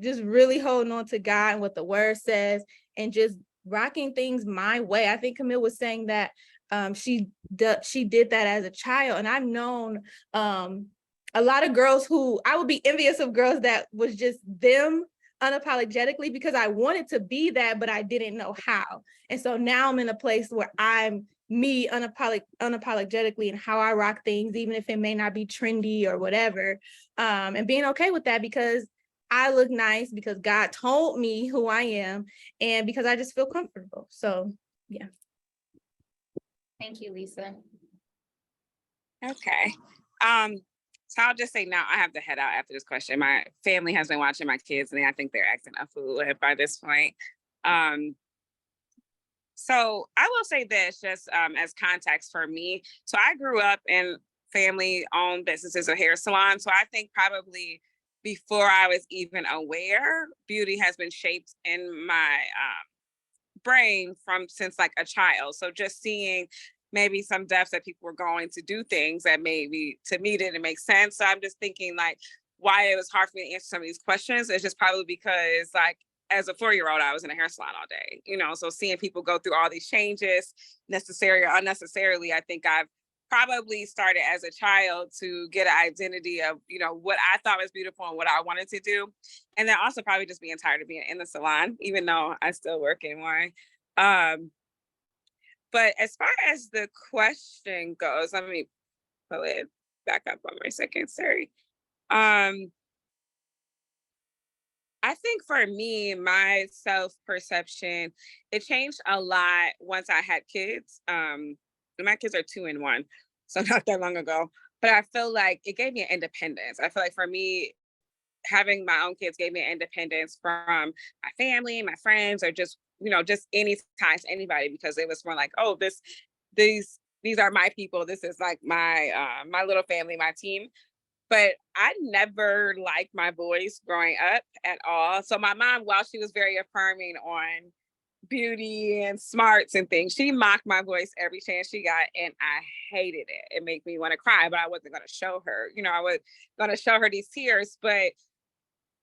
[SPEAKER 6] Just really holding on to God and what the word says, and just rocking things my way. I think Camille was saying that she did that as a child, and I've known a lot of girls who I would be envious of, girls that was just them unapologetically, because I wanted to be that, but I didn't know how. And so now I'm in a place where I'm me unapologetically, and how I rock things, even if it may not be trendy or whatever, and being okay with that, because I look nice, because God told me who I am, and because I just feel comfortable. So, yeah.
[SPEAKER 1] Thank you, Lisa.
[SPEAKER 4] Okay. So I'll just say now I have to head out after this question. My family has been watching my kids, and I think they're acting a fool by this point. So I will say this just as context for me. So I grew up in family-owned businesses, a hair salon. So I think probably before I was even aware, beauty has been shaped in my brain since like a child. So just seeing maybe some deaths that people were going to do things that maybe to me didn't make sense. So I'm just thinking like why it was hard for me to answer some of these questions is just probably because like as a 4-year-old, I was in a hair salon all day, so seeing people go through all these changes, necessary or unnecessarily, I think I've probably started as a child to get an identity of, what I thought was beautiful and what I wanted to do. And then also probably just being tired of being in the salon, even though I still work in one. But as far as the question goes, let me pull it back up on my second, sorry. I think for me, my self-perception, it changed a lot once I had kids. My kids are 2 and 1, so not that long ago. But I feel like it gave me an independence. I feel like for me, having my own kids gave me an independence from my family, my friends, or just, just any ties to anybody, because it was more like, oh, these are my people. This is like my my little family, my team. But I never liked my voice growing up at all. So my mom, while she was very affirming on beauty and smarts and things, she mocked my voice every chance she got, and I hated it. It made me want to cry, but I wasn't going to show her. I was going to show her these tears. But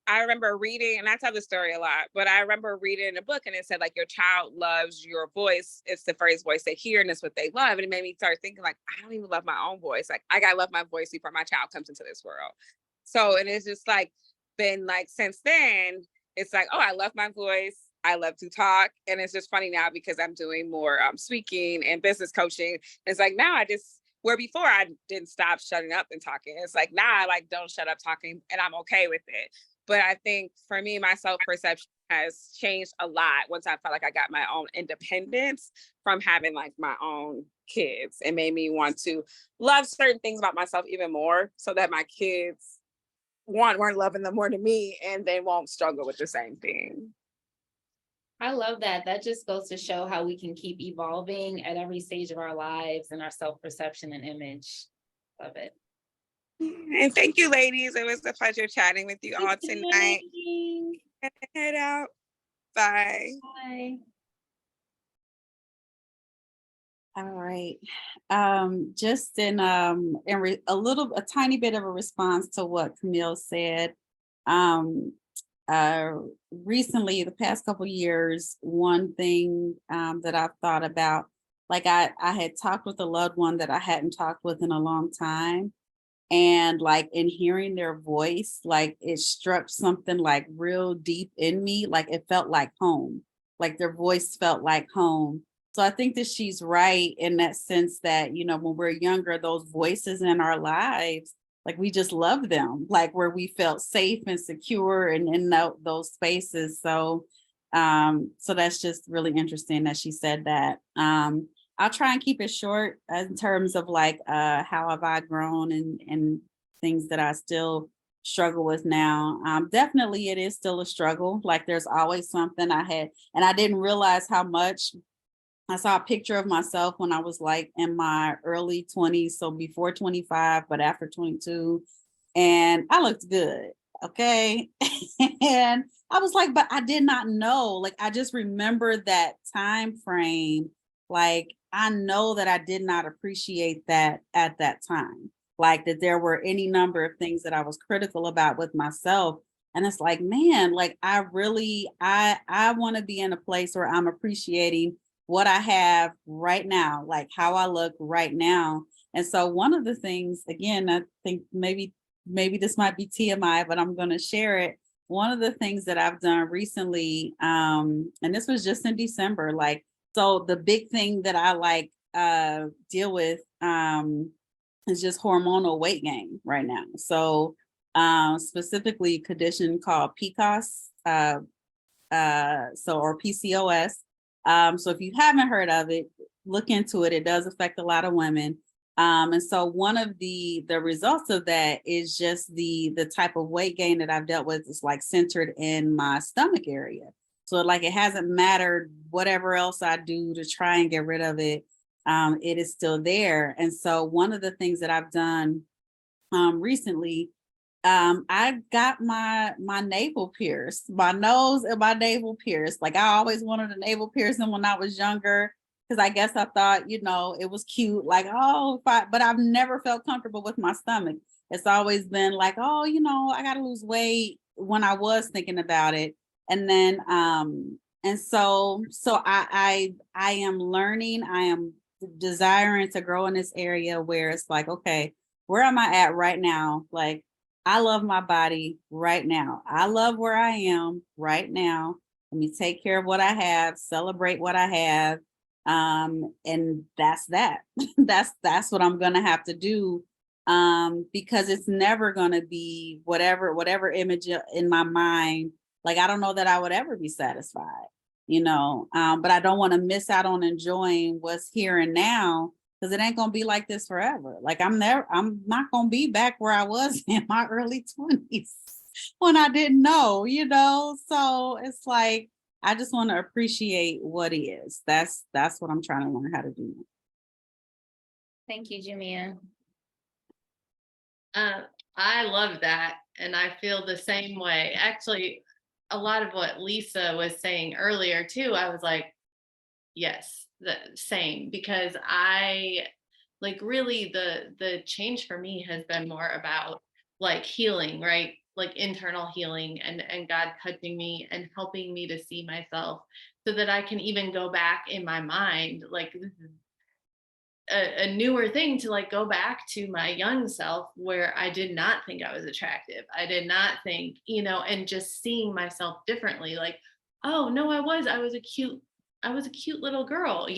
[SPEAKER 4] I remember reading, and I tell this story a lot, but I remember reading a book and it said like your child loves your voice. It's the first voice they hear, and it's what they love. And it made me start thinking like, I don't even love my own voice. Like I gotta love my voice before my child comes into this world. So, and it's just like been like, since then, it's like, oh, I love my voice. I love to talk. And it's just funny now because I'm doing more speaking and business coaching. It's like now I just, where before I didn't stop shutting up and talking. It's like now I like don't shut up talking and I'm okay with it. But I think for me, my self-perception has changed a lot once I felt like I got my own independence from having like my own kids. It made me want to love certain things about myself even more so that my kids weren't loving them more than me and they won't struggle with the same thing.
[SPEAKER 1] I love that. That just goes to show how we can keep evolving at every stage of our lives and our self-perception and image. Love it.
[SPEAKER 4] And thank you, ladies. It was a pleasure chatting with you all tonight. Head out. Bye.
[SPEAKER 1] Bye.
[SPEAKER 5] All right. Just a tiny bit of a response to what Camille said. Recently, the past couple years, one thing that I've thought about, like I had talked with a loved one that I hadn't talked with in a long time. And like in hearing their voice, like it struck something like real deep in me, like it felt like home, like their voice felt like home. So I think that she's right in that sense that, you know, when we're younger, those voices in our lives, like we just love them, like where we felt safe and secure and in those spaces. So so that's just really interesting that she said that. I'll try and keep it short in terms of like how have I grown and things that I still struggle with now. Definitely it is still a struggle. Like there's always something I had, and I didn't realize how much. I saw a picture of myself when I was like in my early 20s, so before 25, but after 22, and I looked good. Okay. And I was like, but I did not know. Like I just remember that time frame. Like I know that I did not appreciate that at that time. Like that there were any number of things that I was critical about with myself. And it's like, man, like I really, I want to be in a place where I'm appreciating what I have right now, like how I look right now. And so one of the things, again, I think maybe this might be TMI, but I'm going to share it. One of the things that I've done recently, and this was just in December, like, so the big thing that I like deal with is just hormonal weight gain right now. So specifically a condition called PCOS, or PCOS. So if you haven't heard of it, look into it. It does affect a lot of women. And so one of the results of that is just the type of weight gain that I've dealt with is like centered in my stomach area. So like it hasn't mattered whatever else I do to try and get rid of it. It is still there. And so one of the things that I've done recently, I got my navel pierced, my nose and my navel pierced. Like I always wanted a navel piercing when I was younger, because I guess I thought, you know, it was cute. Like, oh, but I've never felt comfortable with my stomach. It's always been like, oh, you know, I got to lose weight when I was thinking about it. And then, and so I am learning, I am desiring to grow in this area where it's like, okay, where am I at right now? Like, I love my body right now. I love where I am right now. Let me take care of what I have, celebrate what I have. And that's that. that's what I'm gonna have to do. Because it's never gonna be whatever image in my mind. Like I don't know that I would ever be satisfied, you know. But I don't want to miss out on enjoying what's here and now, because it ain't gonna be like this forever. Like I'm not gonna be back where I was in my early 20s when I didn't know, you know. So it's like I just want to appreciate what is. That's what I'm trying to learn how to do.
[SPEAKER 1] Thank you, Jamia.
[SPEAKER 2] I love that. And I feel the same way. Actually, a lot of what Lisa was saying earlier too, I was like, yes, the same, because I like really the change for me has been more about like healing, right? Like internal healing and God touching me and helping me to see myself so that I can even go back in my mind, like a newer thing to like go back to my young self where I did not think I was attractive. I did not think, and just seeing myself differently, like, oh no, I was a cute little girl,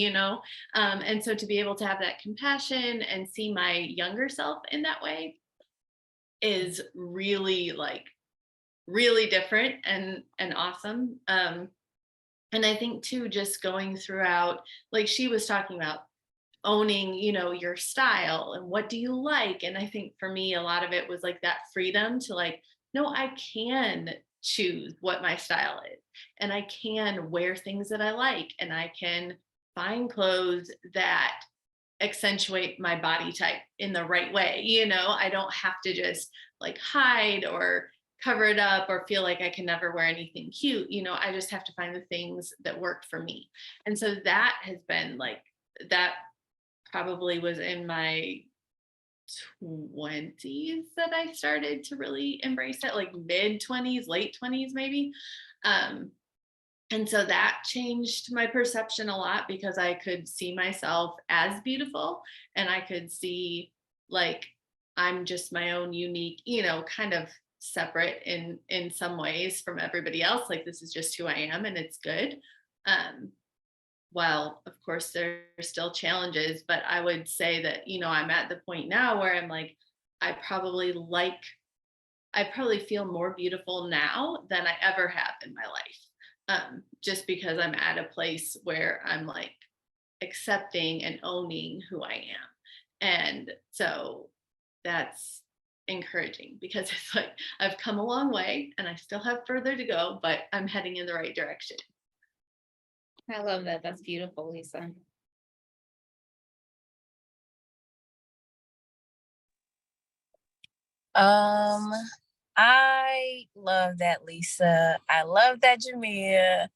[SPEAKER 2] and so to be able to have that compassion and see my younger self in that way is really like really different and awesome. And I think too, just going throughout, like she was talking about owning, your style and what do you like. And I think for me, a lot of it was like that freedom to like, no, I can choose what my style is. And I can wear things that I like. And I can find clothes that accentuate my body type in the right way. I don't have to just like hide or cover it up or feel like I can never wear anything cute. I just have to find the things that work for me. And so that has been like, that probably was in my 20s that I started to really embrace it, like mid 20s, late 20s, maybe. And so that changed my perception a lot because I could see myself as beautiful and I could see like I'm just my own unique, kind of separate in some ways from everybody else. Like this is just who I am and it's good. Well, of course, there's still challenges, but I would say that, I'm at the point now where I'm like, I probably feel more beautiful now than I ever have in my life. Just because I'm at a place where I'm like accepting and owning who I am. And so that's encouraging because it's like, I've come a long way and I still have further to go, but I'm heading in the right direction.
[SPEAKER 1] I love that. That's beautiful, Lisa.
[SPEAKER 7] I love that, Lisa. I love that, Jamia.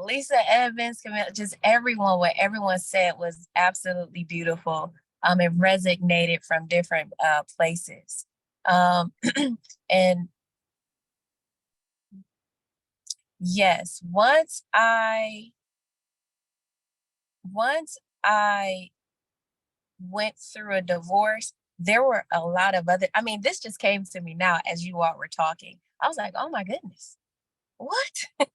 [SPEAKER 7] Lisa Evans, Camille, just everyone, what everyone said was absolutely beautiful. It resonated from different places. And yes, once I went through a divorce, there were a lot of other, I mean, this just came to me now as you all were talking. I was like, oh my goodness, what?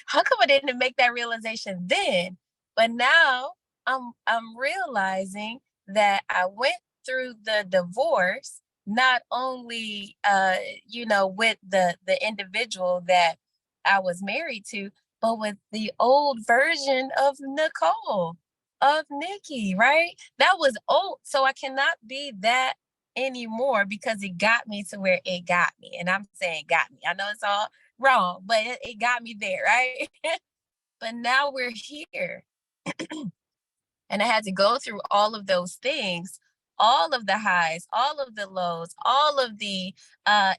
[SPEAKER 7] How come I didn't make that realization then? But now I'm realizing that I went through the divorce, not only with the individual that I was married to, but with the old version of Nicole, of Nikki, right? That was old. So I cannot be that anymore because it got me to where it got me. And I'm saying got me. I know it's all wrong, but it got me there, right? But now we're here. And I had to go through all of those things, all of the highs, all of the lows, all of the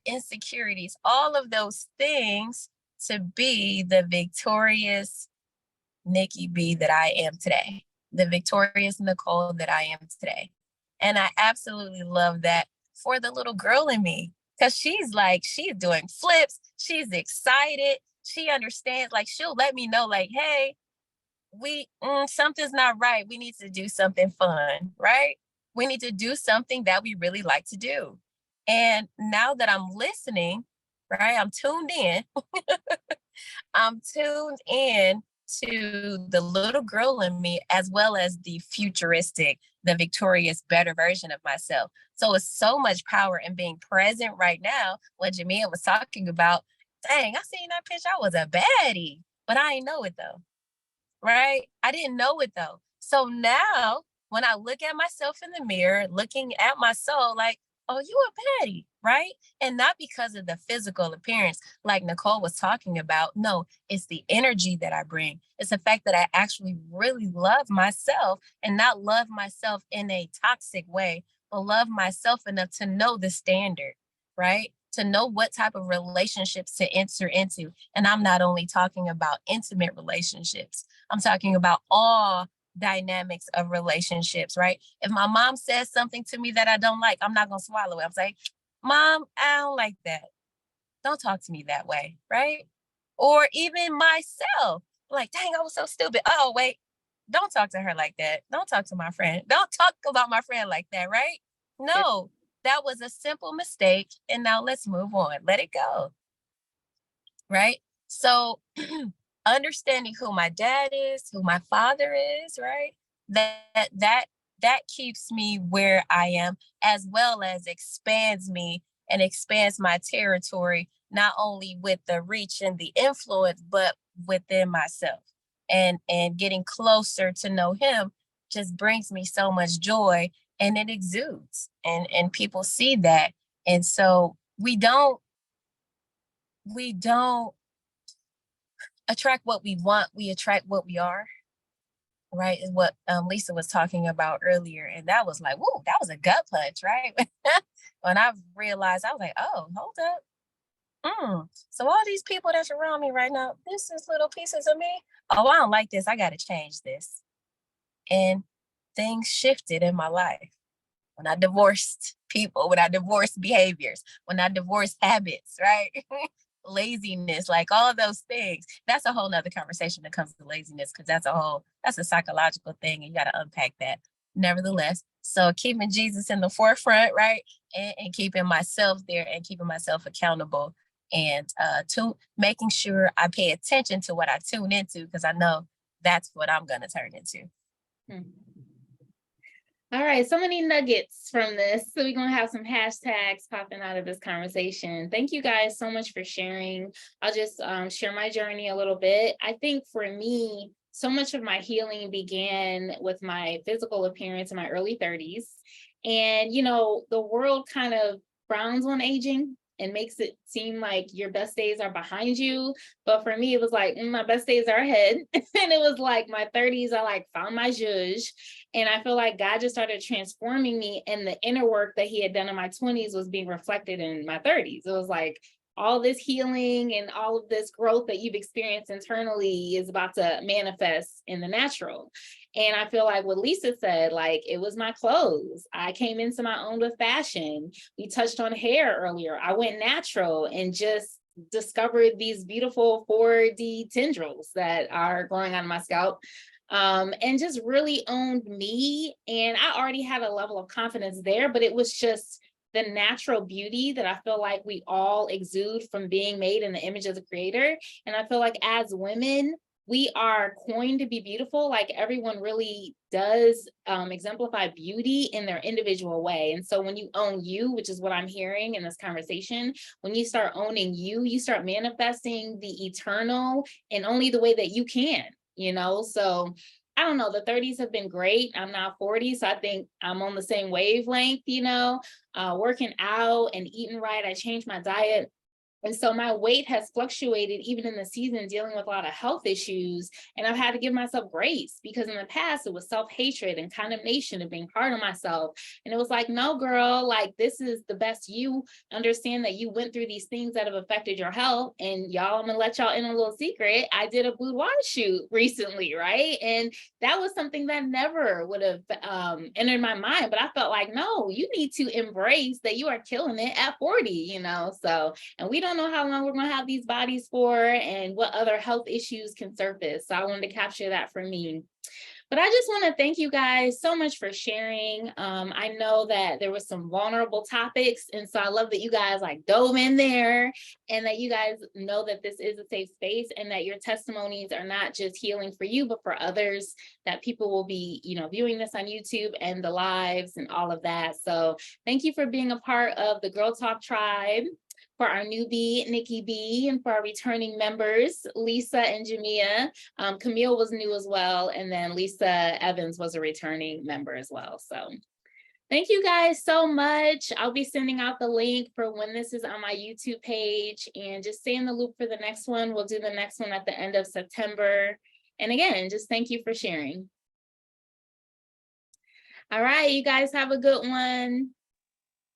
[SPEAKER 7] insecurities, all of those things to be the victorious Nikki B that I am today, the victorious Nicole that I am today. And I absolutely love that for the little girl in me because she's doing flips. She's excited. She understands, like, she'll let me know, like, hey, something's not right. We need to do something fun, right? We need to do something that we really like to do. And now that I'm listening, right, I'm tuned in. I'm tuned in to the little girl in me as well as the futuristic, the victorious, better version of myself. So it's so much power in being present right now. What Jamia was talking about, dang, I seen that picture. I was a baddie, but I ain't know it though, right? I didn't know it though. So now when I look at myself in the mirror, looking at my soul, like, oh, you a baddie, right? And not because of the physical appearance, like Nicole was talking about. No, it's the energy that I bring. It's the fact that I actually really love myself and not love myself in a toxic way, but love myself enough to know the standard, right? To know what type of relationships to enter into. And I'm not only talking about intimate relationships, I'm talking about all dynamics of relationships, right? If my mom says something to me that I don't like, I'm not going to swallow it. I'm like, Mom, I don't like that. Don't talk to me that way, right? Or even myself, like, dang, I was so stupid. Oh, wait, Don't talk to her like that. Don't talk to my friend. Don't talk about my friend like that, right? No, that was a simple mistake. And now let's move on. Let it go. Right. So understanding who my dad is, who my father is, right? That keeps me where I am, as well as expands me and expands my territory, not only with the reach and the influence, but within myself. And getting closer to know him just brings me so much joy, and it exudes, and people see that. And so we don't attract what we want, we attract what we are, right? Is what Lisa was talking about earlier. And that was like, whoa, that was a gut punch, right? When I realized, I was like, oh, hold up. So all these people that's around me right now, this is little pieces of me. Oh, I don't like this. I got to change this. And things shifted in my life. When I divorced people, when I divorced behaviors, when I divorced habits, right? Laziness, like all of those things. That's a whole nother conversation that comes to laziness, because that's a psychological thing, and you got to unpack that. Nevertheless, so keeping Jesus in the forefront, right? And keeping myself there and keeping myself accountable, and to making sure I pay attention to what I tune into, because I know that's what I'm going to turn into.
[SPEAKER 1] All right, so many nuggets from this. So we're going to have some hashtags popping out of this conversation. Thank you guys so much for sharing. I'll just share my journey a little bit. I think for me, so much of my healing began with my physical appearance in my early 30s. And, you know, the world kind of frowns on aging and makes it seem like your best days are behind you. But for me, it was like, my best days are ahead. And it was like my 30s, I like found my zhuzh. And I feel like God just started transforming me, and the inner work that he had done in my 20s was being reflected in my 30s. It was like all this healing and all of this growth that you've experienced internally is about to manifest in the natural. And I feel like what Lisa said, like, it was my clothes. I came into my own with fashion. We touched on hair earlier. I went natural and just discovered these beautiful 4D tendrils that are growing on my scalp. And just really owned me. And I already had a level of confidence there, but it was just the natural beauty that I feel like we all exude from being made in the image of the creator. And I feel like as women, we are coined to be beautiful. Like, everyone really does exemplify beauty in their individual way. And so when you own you, which is what I'm hearing in this conversation, when you start owning you, you start manifesting the eternal in only the way that you can, you know? So I don't know, the 30s have been great. I'm now 40, so I think I'm on the same wavelength, you know, working out and eating right. I changed my diet. And so my weight has fluctuated even in the season, dealing with a lot of health issues. And I've had to give myself grace, because in the past it was self-hatred and condemnation of being hard on myself. And it was like, no, girl, like, this is the best you. Understand that you went through these things that have affected your health. And y'all, I'm gonna let y'all in a little secret. I did a boudoir shoot recently, right? And that was something that never would have entered my mind. But I felt like, no, you need to embrace that you are killing it at 40, you know? So, and we don't know how long we're going to have these bodies for and what other health issues can surface. So I wanted to capture that for me. But I just want to thank you guys so much for sharing. I know that there was some vulnerable topics, and so I love that you guys like dove in there, and that you guys know that this is a safe space, and that your testimonies are not just healing for you, but for others, that people will be, you know, viewing this on YouTube and the lives and all of that. So thank you for being a part of the Girl Talk Tribe. For our newbie, Nikki B, and for our returning members, Lisa and Jamia. Camille was new as well, and then Lisa Evans was a returning member as well. So thank you guys so much. I'll be sending out the link for when this is on my YouTube page, and just stay in the loop for the next one. We'll do the next one at the end of September. And again, just thank you for sharing. All right, you guys have a good one.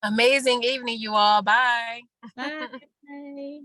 [SPEAKER 7] Amazing evening, you all. Bye.
[SPEAKER 1] Bye.